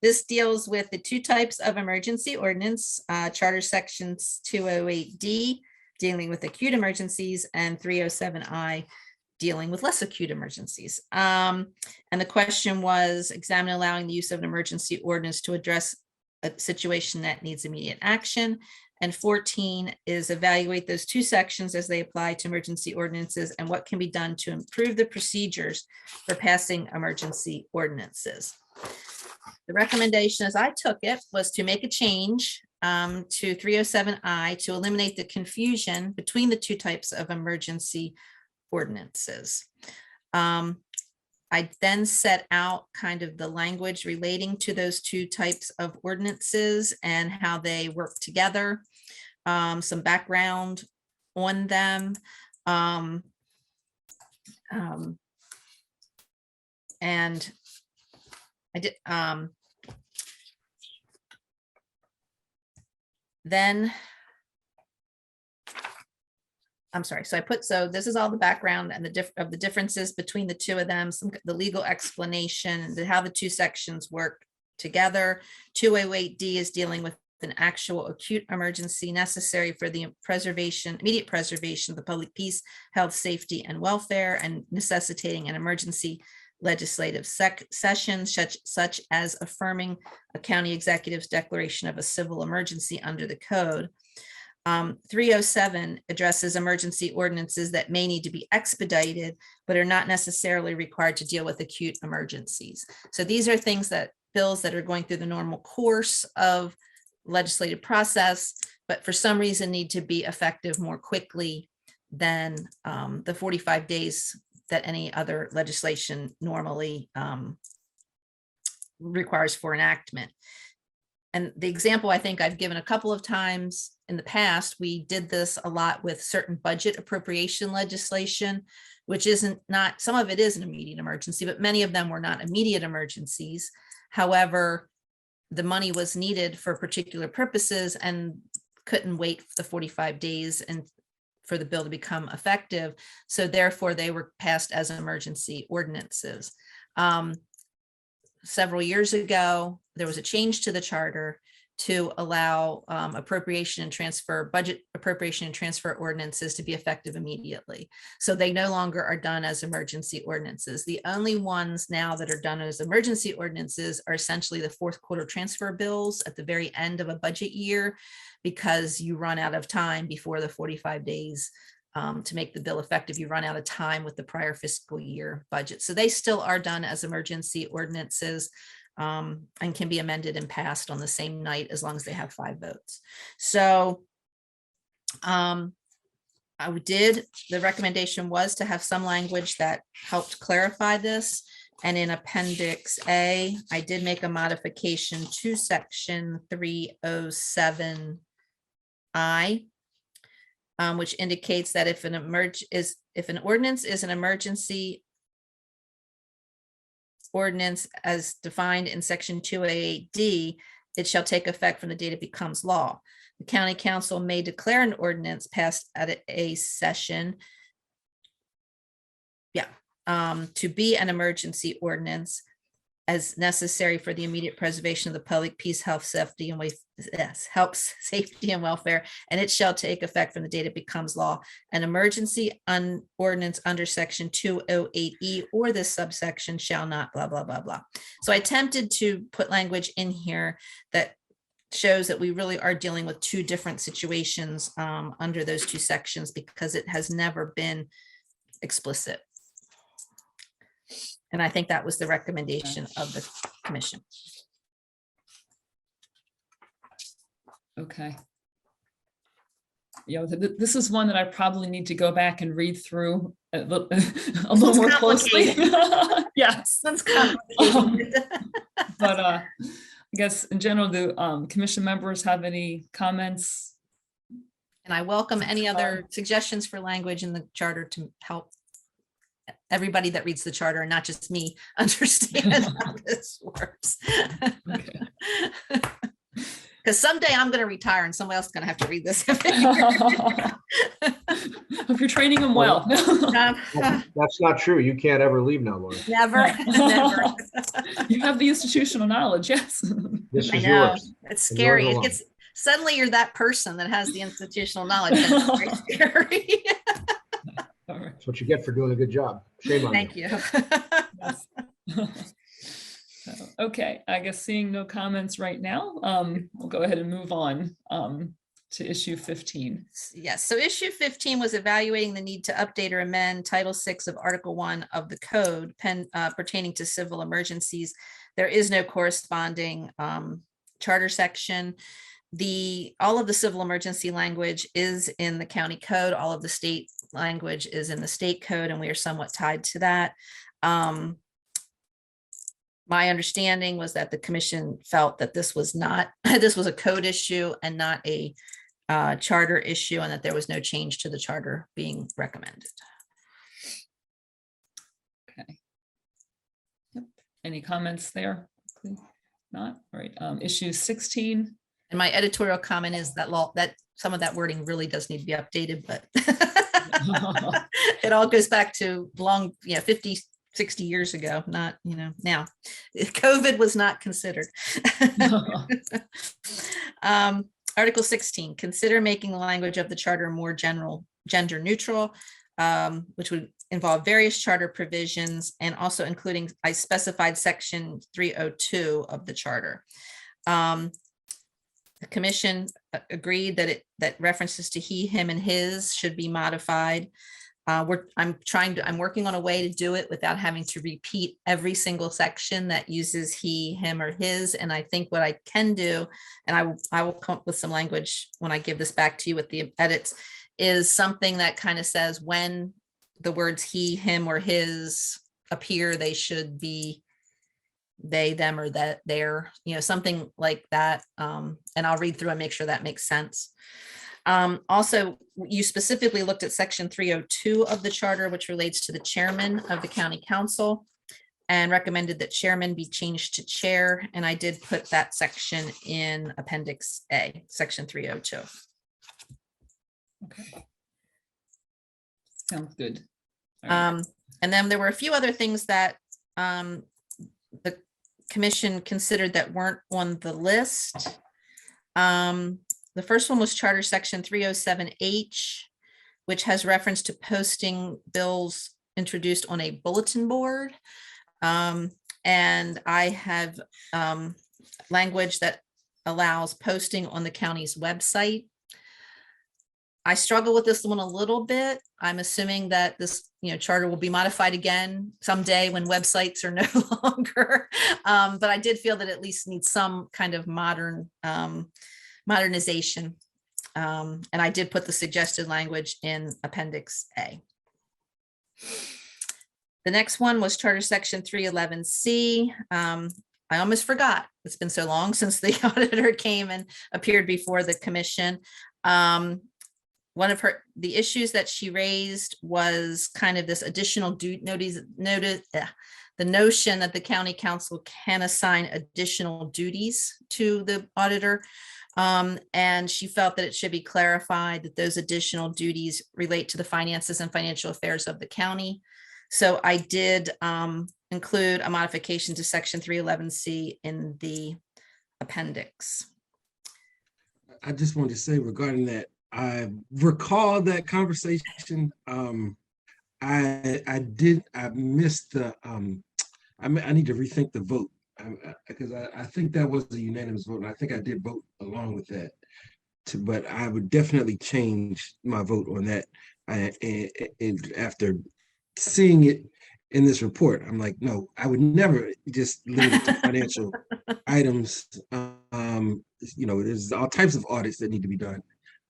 This deals with the two types of emergency ordinance, Charter Sections 208D, dealing with acute emergencies, and 307I, dealing with less acute emergencies. And the question was, examine allowing the use of an emergency ordinance to address a situation that needs immediate action. And 14 is evaluate those two sections as they apply to emergency ordinances and what can be done to improve the procedures for passing emergency ordinances. The recommendation as I took it was to make a change to 307I to eliminate the confusion between the two types of emergency ordinances. I then set out kind of the language relating to those two types of ordinances and how they work together, some background on them. And I did, then I'm sorry. So I put, so this is all the background and the differences between the two of them, the legal explanation and how the two sections work together. 208D is dealing with an actual acute emergency necessary for the immediate preservation of the public peace, health, safety, and welfare, and necessitating an emergency legislative session, such as affirming a county executive's declaration of a civil emergency under the code. 307 addresses emergency ordinances that may need to be expedited, but are not necessarily required to deal with acute emergencies. So these are things that bills that are going through the normal course of legislative process, but for some reason need to be effective more quickly than the 45 days that any other legislation normally requires for enactment. And the example I think I've given a couple of times in the past, we did this a lot with certain budget appropriation legislation, which isn't not, some of it is an immediate emergency, but many of them were not immediate emergencies. However, the money was needed for particular purposes and couldn't wait for the 45 days and for the bill to become effective. So therefore they were passed as emergency ordinances. Several years ago, there was a change to the charter to allow appropriation and transfer, budget appropriation and transfer ordinances to be effective immediately. So they no longer are done as emergency ordinances. The only ones now that are done as emergency ordinances are essentially the fourth quarter transfer bills at the very end of a budget year, because you run out of time before the 45 days to make the bill effective. You run out of time with the prior fiscal year budget. So they still are done as emergency ordinances and can be amended and passed on the same night as long as they have 5 votes. So the recommendation was to have some language that helped clarify this. And in Appendix A, I did make a modification to Section 307I, which indicates that if an ordinance is an emergency ordinance as defined in Section 208D, it shall take effect from the date it becomes law. The county council may declare an ordinance passed at a session to be an emergency ordinance as necessary for the immediate preservation of the public peace, health, safety, and safety and welfare, and it shall take effect from the date it becomes law. An emergency ordinance under Section 208E or this subsection shall not blah, blah, blah, blah. So I attempted to put language in here that shows that we really are dealing with two different situations under those two sections, because it has never been explicit. And I think that was the recommendation of the commission. Okay. Yeah, this is one that I probably need to go back and read through a little more closely. Yes. Sounds complicated. But I guess in general, do commission members have any comments? And I welcome any other suggestions for language in the charter to help everybody that reads the charter, and not just me, understand how this works. Because Because someday I'm going to retire and somebody else is going to have to read this. Hope you're training them well. That's not true. You can't ever leave now, Laura. Never, never. You have the institutional knowledge, yes. This I is know. yours. It's and yours scary. It alone. gets, suddenly you're that person that has the institutional knowledge. That's very scary. All right. That's what you get for doing a good job. Shame on Thank you. you. Okay, I guess seeing no comments right now, we'll go ahead and move on to issue 15. Yes, so issue 15 was evaluating the need to update or amend Title 6 of Article 1 of the code pertaining to civil emergencies. There is no corresponding charter section. All of the civil emergency language is in the county code. All of the state language is in the state code, and we are somewhat tied to that. My understanding was that the commission felt that this was not, this was a code issue and not a charter issue, and that there was no change to the charter being recommended. Okay. Yep. Any comments there? Not, all right. Issue 16. And my editorial comment is that that some of that wording really does need to be updated, but it all goes back to long, 50, 60 years ago, not, now. COVID was not considered. Article 16, consider making the language of the charter more general, gender neutral, which would involve various charter provisions and also including, I specified section 302 of the charter. The commission agreed that references to he, him, and his should be modified. I'm working on a way to do it without having to repeat every single section that uses he, him, or his. And I think what I can do, and I will come up with some language when I give this back to you with the edits, is something that kind of says when the words he, him, or his appear, they should be they, them, or that, their, something like that. And I'll read through and make sure that makes sense. Also, you specifically looked at section 302 of the charter, which relates to the chairman of the county council, and recommended that chairman be changed to chair. And I did put that section in appendix A, section 302. Okay. Sounds good. All right. And then there were a few other things that the commission considered that weren't on the list. The first one was Charter Section 307H, which has reference to posting bills introduced on a bulletin board. And I have language that allows posting on the county's website. I struggle with this one a little bit. I'm assuming that this, charter will be modified again someday when websites are no longer. But I did feel that it at least needs some kind of modernization. And I did put the suggested language in appendix A. The next one was Charter Section 311C. I almost forgot. It's been so long since the auditor came and appeared before the commission. One of the issues that she raised was kind of this additional the notion that the county council can assign additional duties to the auditor. And she felt that it should be clarified that those additional duties relate to the finances and financial affairs of the county. So I did include a modification to section 311C in the appendix. I just wanted to say regarding that, I recall that conversation. I missed the, I need to rethink the vote because I think that was a unanimous vote. And I think I did vote along with that, but I would definitely change my vote on that. And after seeing it in this report, I'm like, no, I would never just limit it to financial items. There's all types of audits that need to be done.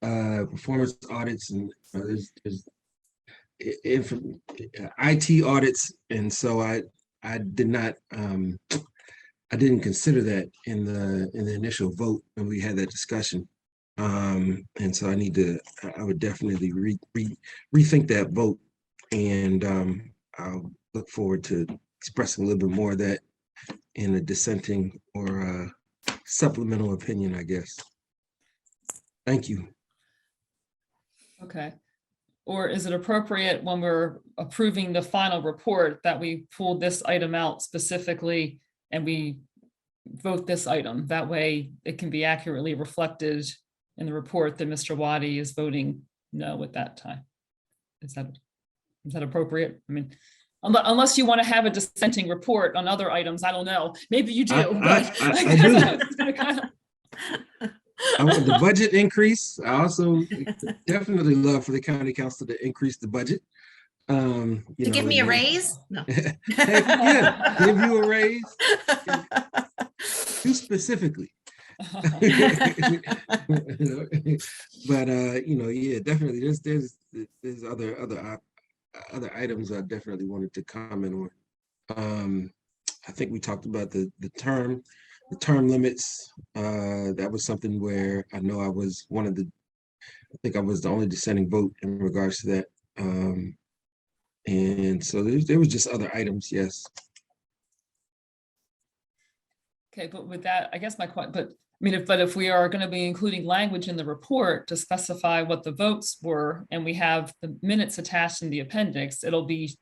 Performance audits, and there's IT audits, and so I didn't consider that in the initial vote when we had that discussion, and so I would definitely rethink that vote, and I'll look forward to expressing a little bit more of that in a dissenting or supplemental opinion, I guess. Thank you. Okay. Or is it appropriate when we're approving the final report that we pull this item out specifically and we vote this item? That way it can be accurately reflected in the report that Mr. Waddy is voting no at that time. Is that appropriate? I mean, unless you want to have a dissenting report on other items, I don't know. Maybe you do. I do. I want the budget increase. I also definitely love for the county council to increase the budget. To give me a raise? No. Heck, yeah, give you a raise. You specifically. But yeah, definitely. There's other items I definitely wanted to comment on. I think we talked about the term limits. That was something where I know I was I think I was the only dissenting vote in regards to that. And so there was just other items, yes. Okay, but with that, I guess my question, but if we are going to be including language in the report to specify what the votes were, and we have the minutes attached in the appendix, it'll be,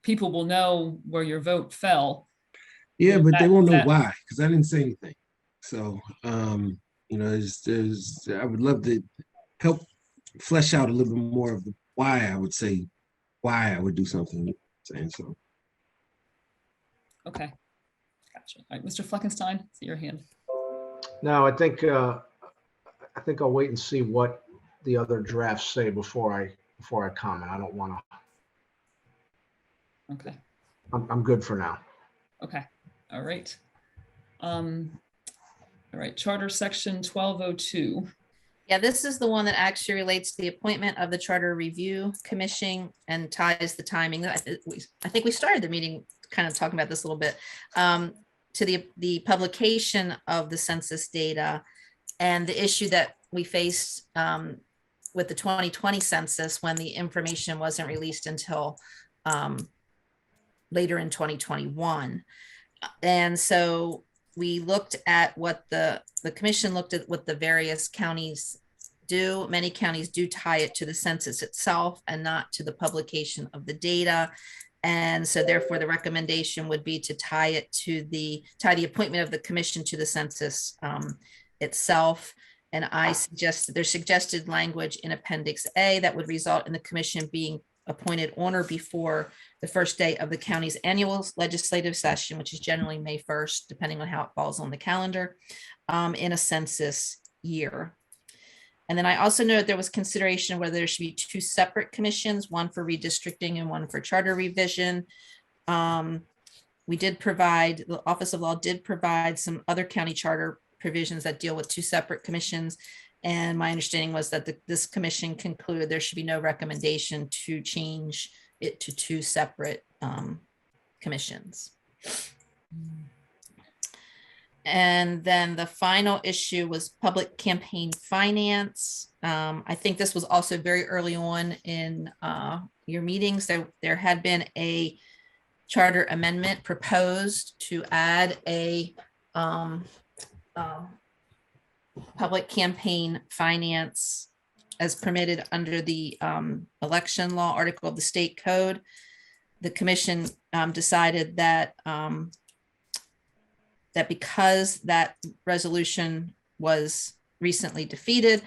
people will know where your vote fell. Yeah, but they won't know why, because I didn't say anything. So, there's I would love to help flesh out a little bit more of why I would say why I would do something. Saying so. Okay, gotcha. All right, Mr. Fleckenstein, see your hand. No, I think I'll wait and see what the other drafts say before I comment. I don't want to. Okay. I'm good for now. Okay. All right. All right. Charter section 1202. Yeah, this is the one that actually relates to the appointment of the Charter Review Commission and ties the timing. I think we started the meeting kind of talking about this a little bit, to the publication of the census data and the issue that we faced with the 2020 census when the information wasn't released until later in 2021. And so we looked at what the commission looked at what the various counties do. Many counties do tie it to the census itself and not to the publication of the data. And so therefore the recommendation would be to tie the appointment of the commission to the census itself. And I suggest there's suggested language in Appendix A that would result in the commission being appointed on or before the first day of the county's annual legislative session, which is generally May 1st, depending on how it falls on the calendar, in a census year. And then I also noted there was consideration whether there should be two separate commissions, one for redistricting and one for charter revision. We did provide, the Office of Law did provide some other county charter provisions that deal with two separate commissions. And my understanding was that this commission concluded there should be no recommendation to change it to two separate commissions. And then the final issue was public campaign finance. I think this was also very early on in your meetings. There had been a charter amendment proposed to add a public campaign finance as permitted under the election law article of the state code. The commission decided that that because that resolution was recently defeated,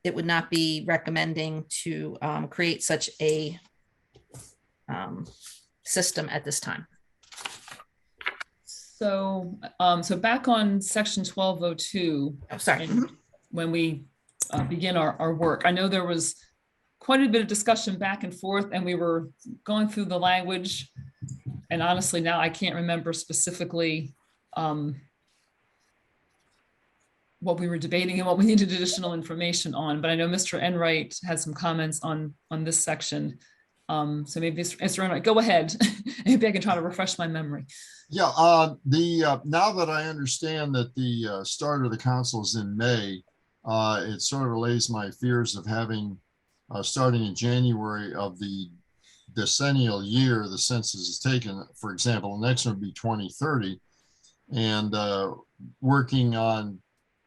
it would not be recommending to create such a system at this time. So, so back on section 1202, Oh, sorry. when we begin our work, I know there was quite a bit of discussion back and forth, and we were going through the language. And honestly, now I can't remember specifically what we were debating and what we needed additional information on. But I know Mr. Enright had some comments on this section. So maybe Mr. Enright, go ahead. Maybe I can try to refresh my memory. Yeah, now that I understand that the start of the council is in May, it sort of allays my fears of having, starting in January of the decennial year the census is taken. For example, the next one would be 2030. and working on,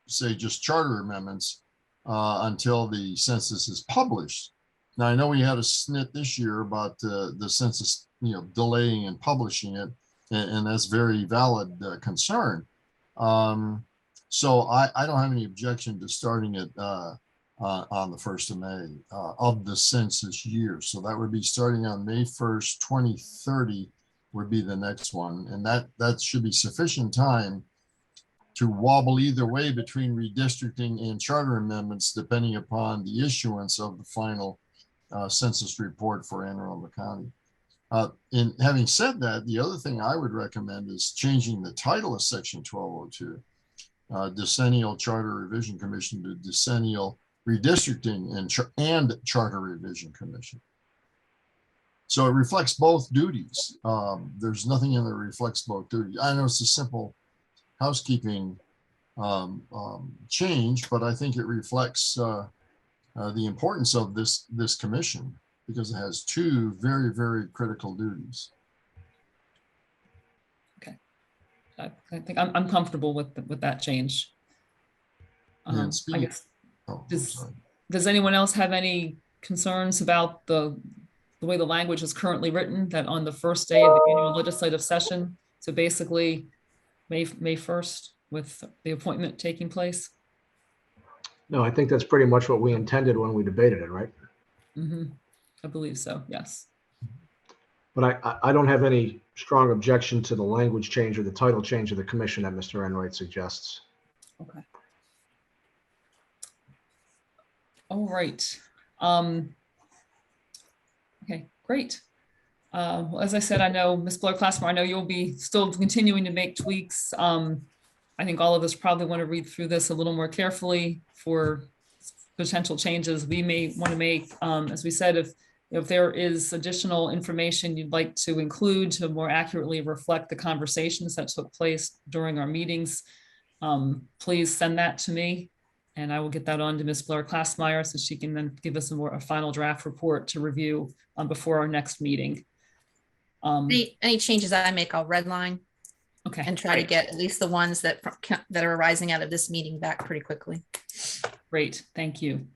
say, just charter amendments until the census is published. Now, I know we had a snit this year about the census, delaying and publishing it, and that's very valid concern. So I don't have any objection to starting it on the 1st of May of the census year. So that would be starting on May 1st, 2030 would be the next one. And that should be sufficient time to wobble either way between redistricting and charter amendments, depending upon the issuance of the final census report for Anne Arundel County. In having said that, the other thing I would recommend is changing the title of section 1202, Decennial Charter Revision Commission, to Decennial Redistricting and Charter Revision Commission. So it reflects both duties. There's nothing in there that reflects both duties. I know it's a simple housekeeping change, but I think it reflects the importance of this commission, because it has two very, very critical duties. Okay. I think I'm comfortable with that change. And I speaking, guess, oh, does anyone else have any concerns about the way the language is currently written, that on the first day of the annual legislative session, so basically May 1st, with the appointment taking place? No, I think that's pretty much what we intended when we debated it, right? Mm-hmm. I believe so, yes. But I don't have any strong objection to the language change or the title change of the commission that Mr. Enright suggests. Okay. All right. Okay, great. Well, as I said, I know Ms. Blair-Klassmer, I know you'll be still continuing to make tweaks. I think all of us probably want to read through this a little more carefully for potential changes we may want to make. As we said, if there is additional information you'd like to include to more accurately reflect the conversations that took place during our meetings, please send that to me, and I will get that on to Ms. Blair-Klassmeyer so she can then give us a final draft report to review before our next meeting. Any changes I make, I'll redline Okay. and try to get at least the ones that are arising out of this meeting back pretty quickly. Great, thank you.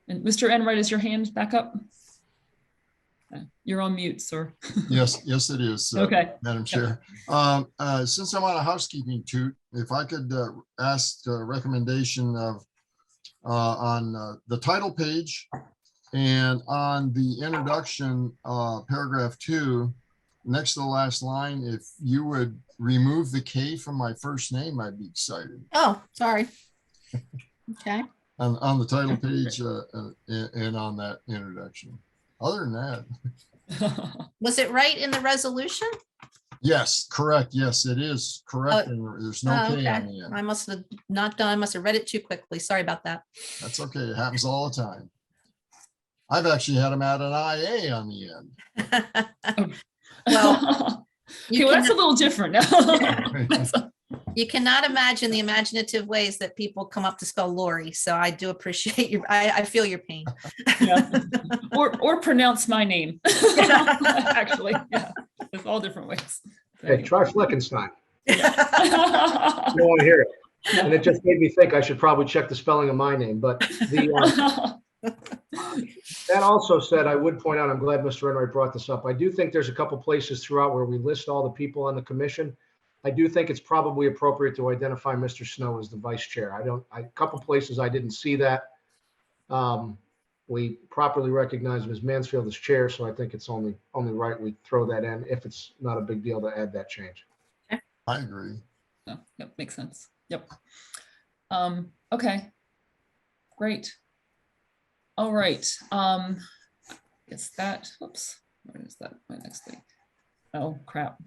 And Mr. Enright, is your hand back up? You're on mute, sir. yes, it is, okay, Madam Chair. Since I'm on a housekeeping toot, if I could ask a recommendation of on the title page and on the introduction, paragraph 2, next to the last line, if you would remove the K from my first name, I'd be excited. Oh, sorry. Okay. On the title page and on that introduction. Other than that. Was it right in the resolution? Yes, correct. Yes, it is correct. And there's no K okay. on the end. I must have not done, I must have read it too quickly. Sorry about that. That's okay. It happens all the time. I've actually had them add an IA on the end. Well, okay, well, that's a little different. You cannot imagine the imaginative ways that people come up to spell Lori. So I do appreciate your, I feel your pain. Yeah. Or pronounce my name. Actually, yeah, there's all different ways. Hey, try Fleckenstein. Yeah. You don't want to hear it. And it just made me think I should probably check the spelling of my name. But that also said, I would point out, I'm glad Mr. Enright brought this up. I do think there's a couple places throughout where we list all the people on the commission. I do think it's probably appropriate to identify Mr. Snow as the vice chair. A couple places I didn't see that. We properly recognize Ms. Mansfield as chair, so I think it's only right we throw that in if it's not a big deal to add that change. I agree. No, yep, makes sense. Yep. Okay. Great. All right. Guess that. Oops. Where is that? My next thing. Oh crap.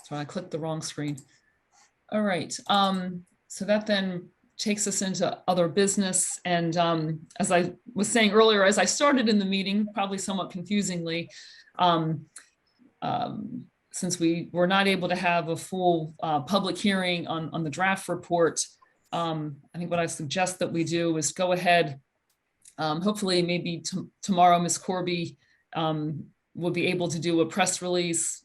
So I clicked the wrong screen. All right. So that then takes us into other business. And as I was saying earlier, as I started in the meeting, probably somewhat confusingly, since we were not able to have a full public hearing on the draft report, I think what I suggest that we do is go ahead, hopefully maybe tomorrow, Ms. Corby, we'll be able to do a press release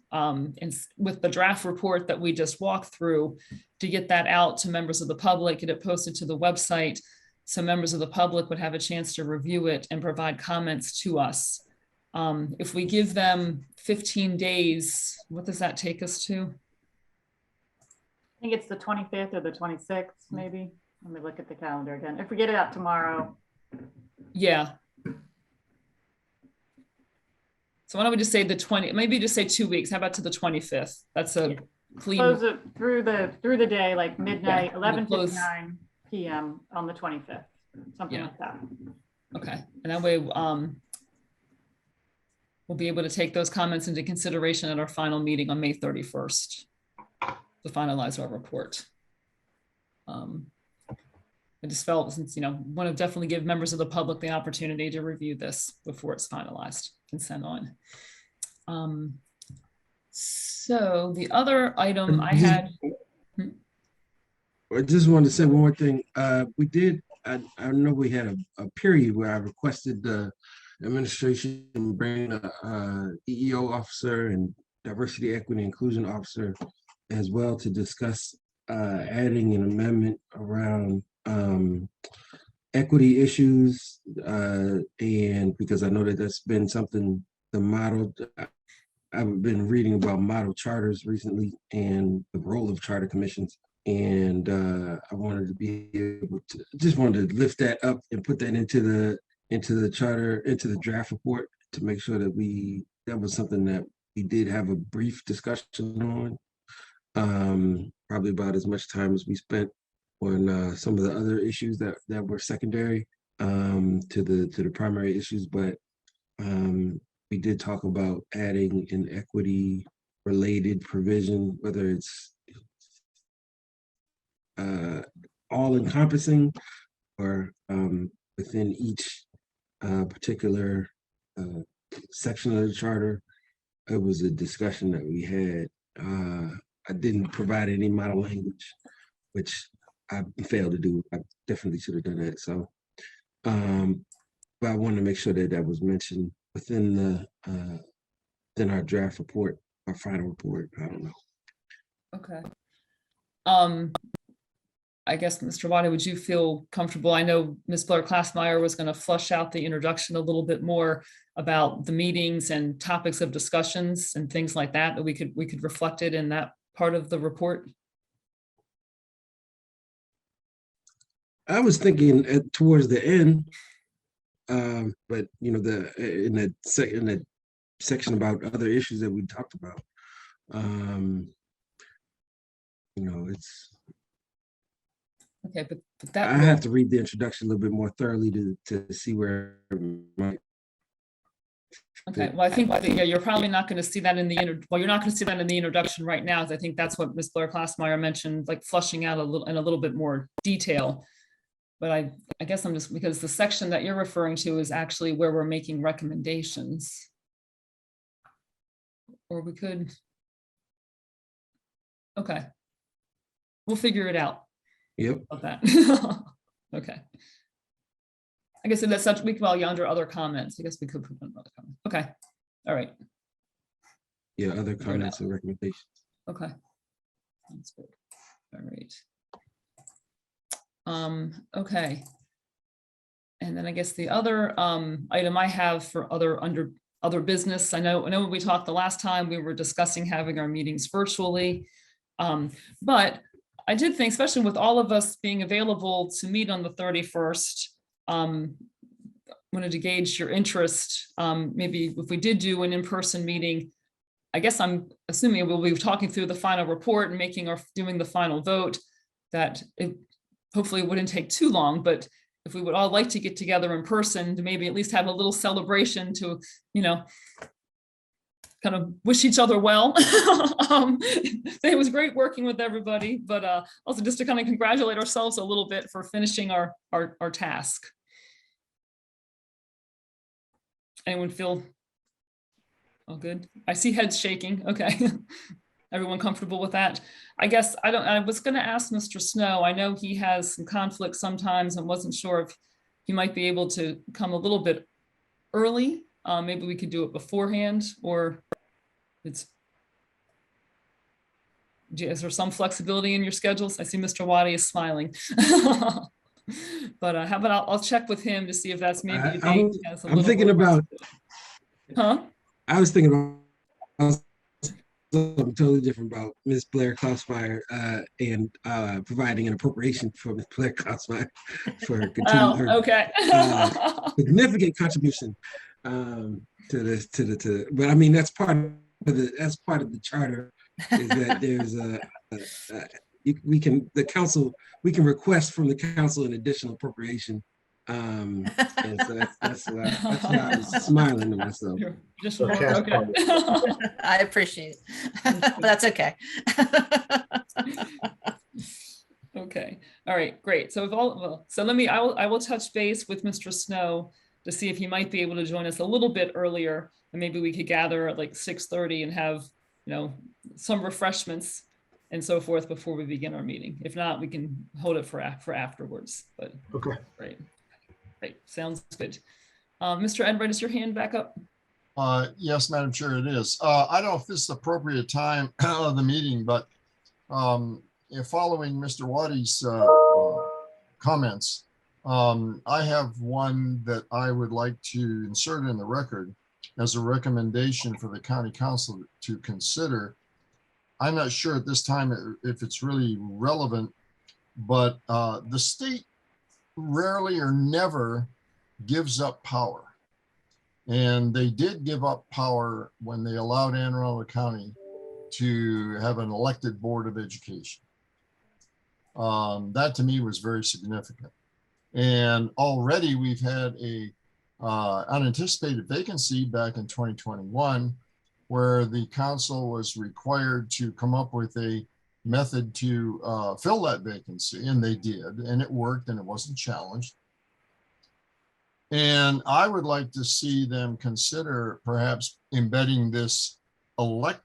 with the draft report that we just walked through to get that out to members of the public, get it posted to the website, so members of the public would have a chance to review it and provide comments to us. If we give them 15 days, what does that take us to? I think it's the 25th or the 26th, maybe. Let me look at the calendar again. If we get it out tomorrow. Yeah. So why don't we just say the 20, maybe just say 2 weeks. How about to the 25th? That's a clean. Close it through the day, like midnight, Yeah, we'll close. 11:59 p.m. on the 25th, something Yeah. like that. Okay, and that way we'll be able to take those comments into consideration at our final meeting on May 31st to finalize our report. I just felt, since, want to definitely give members of the public the opportunity to review this before it's finalized and sent on. So the other item I had. I just wanted to say one more thing. We did, I know we had a period where I requested the administration bring a EEO officer and diversity, equity, inclusion officer as well to discuss adding an amendment around equity issues. And because I know that that's been something, the model, I've been reading about model charters recently and the role of charter commissions. And I wanted to be able to, just wanted to lift that up and put that into the charter, into the draft report to make sure that that was something that we did have a brief discussion on, probably about as much time as we spent on some of the other issues that were secondary to the primary issues. But we did talk about adding an equity related provision, whether it's all encompassing or within each particular section of the charter. It was a discussion that we had. I didn't provide any model language, which I failed to do. I definitely should have done that. So, but I wanted to make sure that that was mentioned within our draft report, our final report. I don't know. Okay. I guess, Mr. Wada, would you feel comfortable? I know Ms. Blair-Klassmeyer was going to flush out the introduction a little bit more about the meetings and topics of discussions and things like that, that we could reflect it in that part of the report. I was thinking towards the end, but in that section about other issues that we talked about, it's. Okay, but that I have to read the introduction a little bit more thoroughly to see where it might. Okay, well, I think that, yeah, you're probably not going to see that in the you're not going to see that in the introduction right now. I think that's what Ms. Blair-Klassmeyer mentioned, like flushing out in a little bit more detail. But I guess I'm just, because the section that you're referring to is actually where we're making recommendations. Or we could. Okay. We'll figure it out. Yep. Of that. Okay. I guess in that such, we could, well, under other comments, I guess we could put another comment. Okay. All right. Yeah, other comments and recommendations. Okay. That's good. All right. Okay. And then I guess the other item I have for other business, I know when we talked the last time, we were discussing having our meetings virtually. But I did think, especially with all of us being available to meet on the 31st, wanted to gauge your interest. Maybe if we did do an in-person meeting, I guess I'm assuming we'll be talking through the final report and doing the final vote, that it hopefully wouldn't take too long, but if we would all like to get together in person to maybe at least have a little celebration to, kind of wish each other well. It was great working with everybody, but also just to kind of congratulate ourselves a little bit for finishing our task. Anyone feel all good? I see heads shaking. Okay. Everyone comfortable with that? I guess I was going to ask Mr. Snow. I know he has some conflicts sometimes and wasn't sure if he might be able to come a little bit early maybe we could do it beforehand, or is there some flexibility in your schedules? I see Mr. Waddy is smiling. But how about I'll check with him to see if that's maybe a date that has a I'm little thinking more about, flexibility. Huh? I was thinking about something totally different about Ms. Blair Klausmeyer and providing an appropriation for Ms. Blair Klausmeyer for continuing her Okay. significant contribution to this, but I mean, that's part of the charter, is that there's the council, we can request from the council an additional appropriation. And so that's why I was smiling to myself. Just Okay. I appreciate it. That's okay. Okay. All right, great. So so I will touch base with Mr. Snow to see if he might be able to join us a little bit earlier, and maybe we could gather at like 6:30 and have, some refreshments and so forth before we begin our meeting. If not, we can hold it for afterwards, but Okay. great. Sounds good. Mr. Enright, is your hand back up? Yes, Madam Chair, it is. I don't know if this is the appropriate time of the meeting, but following Mr. Waddy's comments, I have one that I would like to insert in the record as a recommendation for the county council to consider. I'm not sure at this time if it's really relevant, but the state rarely or never gives up power. And they did give up power when they allowed Anne Arundel County to have an elected board of education. That to me was very significant. And already we've had a unanticipated vacancy back in 2021, where the council was required to come up with a method to fill that vacancy, and they did, and it worked, and it wasn't challenged. And I would like to see them consider perhaps embedding this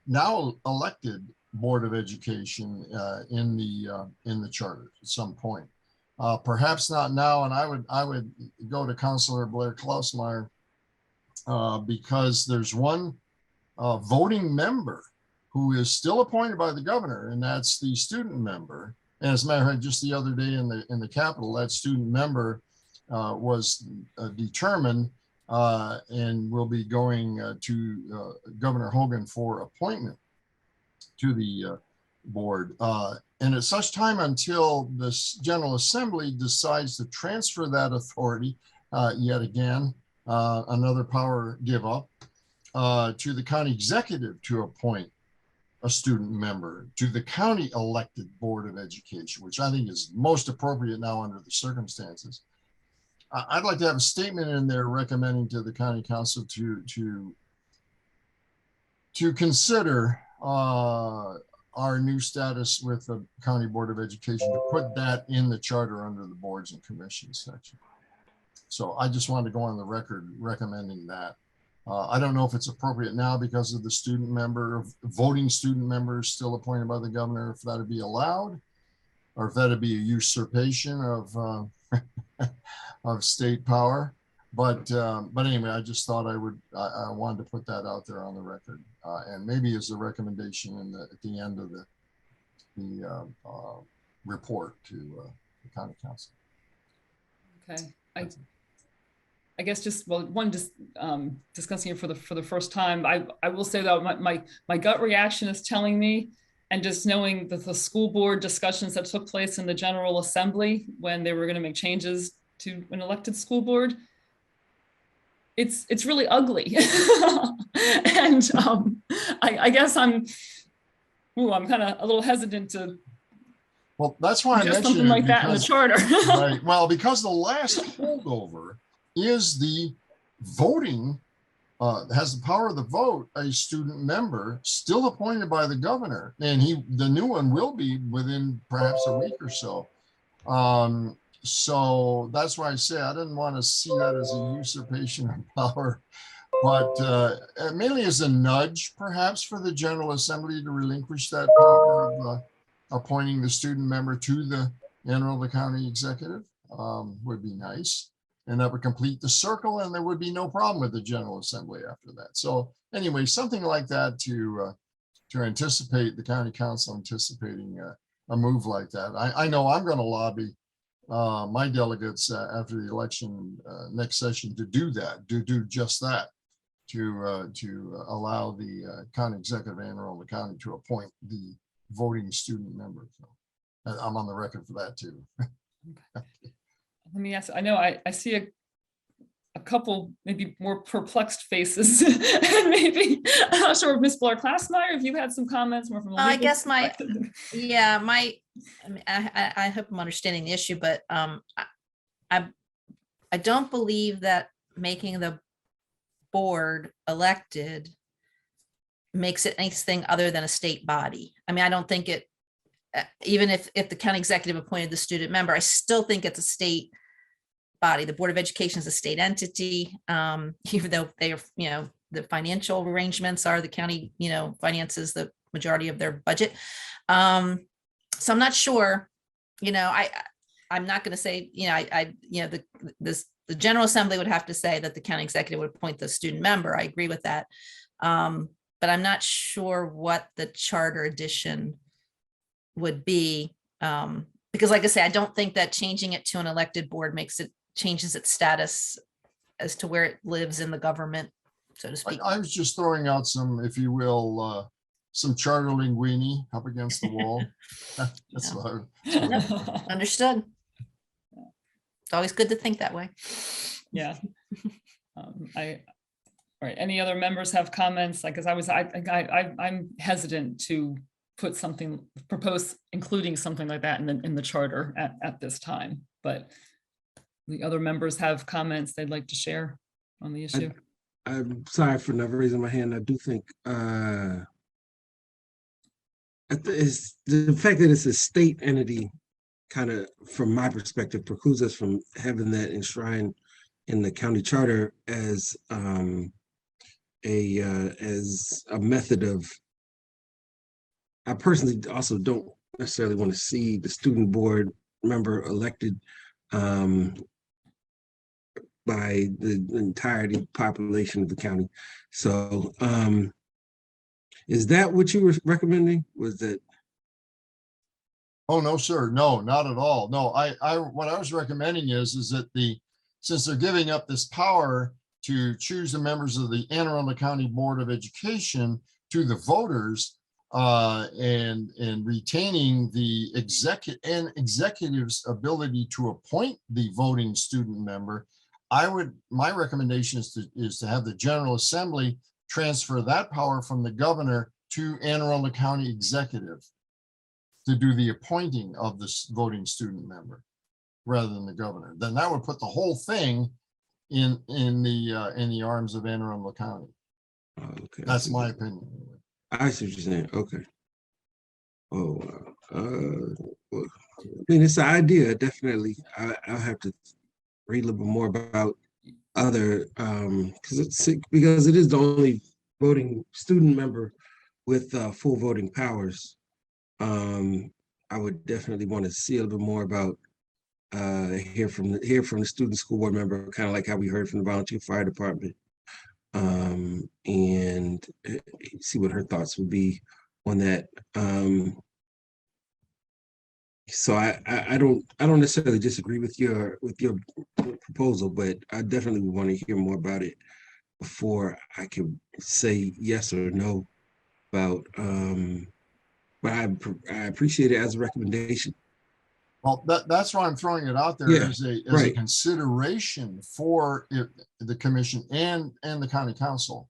now elected Board of Education in the charter at some point. Perhaps not now, and I would go to Councilor Blair Klausmeyer because there's one voting member who is still appointed by the governor, and that's the student member. And as a matter of fact, just the other day in the Capitol, that student member was determined and will be going to Governor Hogan for appointment to the board. And at such time until this General Assembly decides to transfer that authority, yet again, another power give up, to the county executive to appoint a student member to the county elected Board of Education, which I think is most appropriate now under the circumstances. I'd like to have a statement in there recommending to the county council to consider our new status with the County Board of Education, to put that in the charter under the boards and commissions section. So I just wanted to go on the record recommending that. I don't know if it's appropriate now because of the student member, voting student members still appointed by the governor, if that'd be allowed, or if that'd be a usurpation of of state power. But anyway, I just thought I wanted to put that out there on the record, and maybe as a recommendation at the end of the report to the county council. Okay, I guess discussing it for the first time. I will say that my gut reaction is telling me, and just knowing that the school board discussions that took place in the General Assembly when they were going to make changes to an elected school board, it's really ugly. And I guess I'm kind of a little hesitant to. Well, that's why I mentioned something like that in the charter. Right. Well, because the last holdover is the voting, has the power of the vote, a student member still appointed by the governor, and the new one will be within perhaps a week or so. So that's why I say I didn't want to see that as a usurpation of power, but mainly as a nudge, perhaps, for the General Assembly to relinquish that power of appointing the student member to the Anne Arundel County executive would be nice. and that would complete the circle, and there would be no problem with the General Assembly after that. So anyway, something like that to anticipate, the county council anticipating a move like that. I know I'm going to lobby my delegates after the election next session to do that, to do just that, to allow the county executive and Arundel County to appoint the voting student member. So I'm on the record for that too. Let me ask, I know I see a couple maybe more perplexed faces. And maybe, I'm not sure, Ms. Blair-Klassmeyer, if you had some comments more from a I legal guess perspective. yeah, I mean, I hope I'm understanding the issue, but I don't believe that making the board elected makes it anything other than a state body. I mean, I don't think it, even if the county executive appointed the student member, I still think it's a state body. The Board of Education is a state entity, even though they are, the financial arrangements are the county, finances the majority of their budget. So I'm not sure, I'm not going to say, the General Assembly would have to say that the county executive would appoint the student member. I agree with that. But I'm not sure what the charter edition would be. Because like I say, I don't think that changing it to an elected board changes its status as to where it lives in the government, so to speak. I was just throwing out some, if you will, some charter linguini up against the wall. That's what Understood. It's always good to think that way. Yeah. All right. Any other members have comments? Like, because I'm hesitant to propose including something like that in the charter at this time, but the other members have comments they'd like to share on the issue. I'm sorry for not raising my hand. I do think it's the fact that it's a state entity kind of, from my perspective, precludes us from having that enshrined in the county charter as a method of. I personally also don't necessarily want to see the student board member elected by the entirety population of the county. So is that what you were recommending? Was that? Oh, no, sir. No, not at all. No, what I was recommending is that since they're giving up this power to choose the members of the Anne Arundel County Board of Education to the voters, and retaining the executive's ability to appoint the voting student member, my recommendation is to have the General Assembly transfer that power from the governor to Anne Arundel County Executive to do the appointing of this voting student member rather than the governor. Then that would put the whole thing in the arms of Anne Arundel County. Okay. That's my opinion. I see what you're saying. Okay. Oh, well, I mean, it's an idea. Definitely, I'll have to read a little bit more about other because it is the only voting student member with full voting powers. I would definitely want to see a little bit more about hear from the student school board member, kind of like how we heard from the volunteer fire department. And see what her thoughts would be on that. So I don't necessarily disagree with your proposal, but I definitely would want to hear more about it before I can say yes or no about. But I appreciate it as a recommendation. Well, that's why I'm throwing it out there as a consideration for the commission and the county council.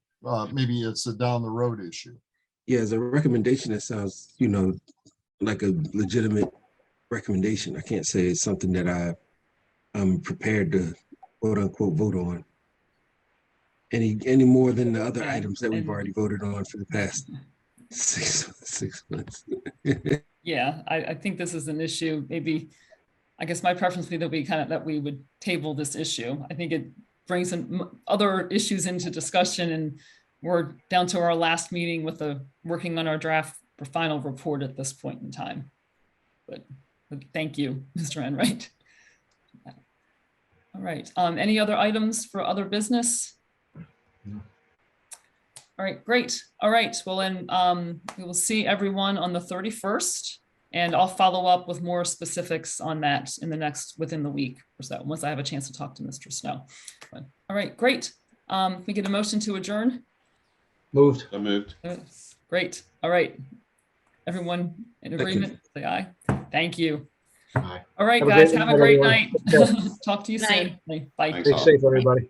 Maybe it's a down the road issue. Yeah, as a recommendation, it sounds, like a legitimate recommendation. I can't say it's something that I'm prepared to quote unquote vote on any more than the other items that we've already voted on for the past six months. Yeah, I think this is an issue. Maybe, I guess my preference would be that we would table this issue. I think it brings some other issues into discussion, and we're down to our last meeting with working on our draft for final report at this point in time. But thank you, Mr. Enright. All right, any other items for other business? No. All right, great. All right, well then, we will see everyone on the 31st, and I'll follow up with more specifics on that within the week or so, once I have a chance to talk to Mr. Snow. But, all right, great. We get a motion to adjourn? Moved. So moved. Great, all right. Everyone in agreement, say aye. Thank you. Aye. All right, Have a guys, great have a night, great everyone. night. Take care. Talk to you Night. soon. Bye. Thanks Stay all. safe, everybody.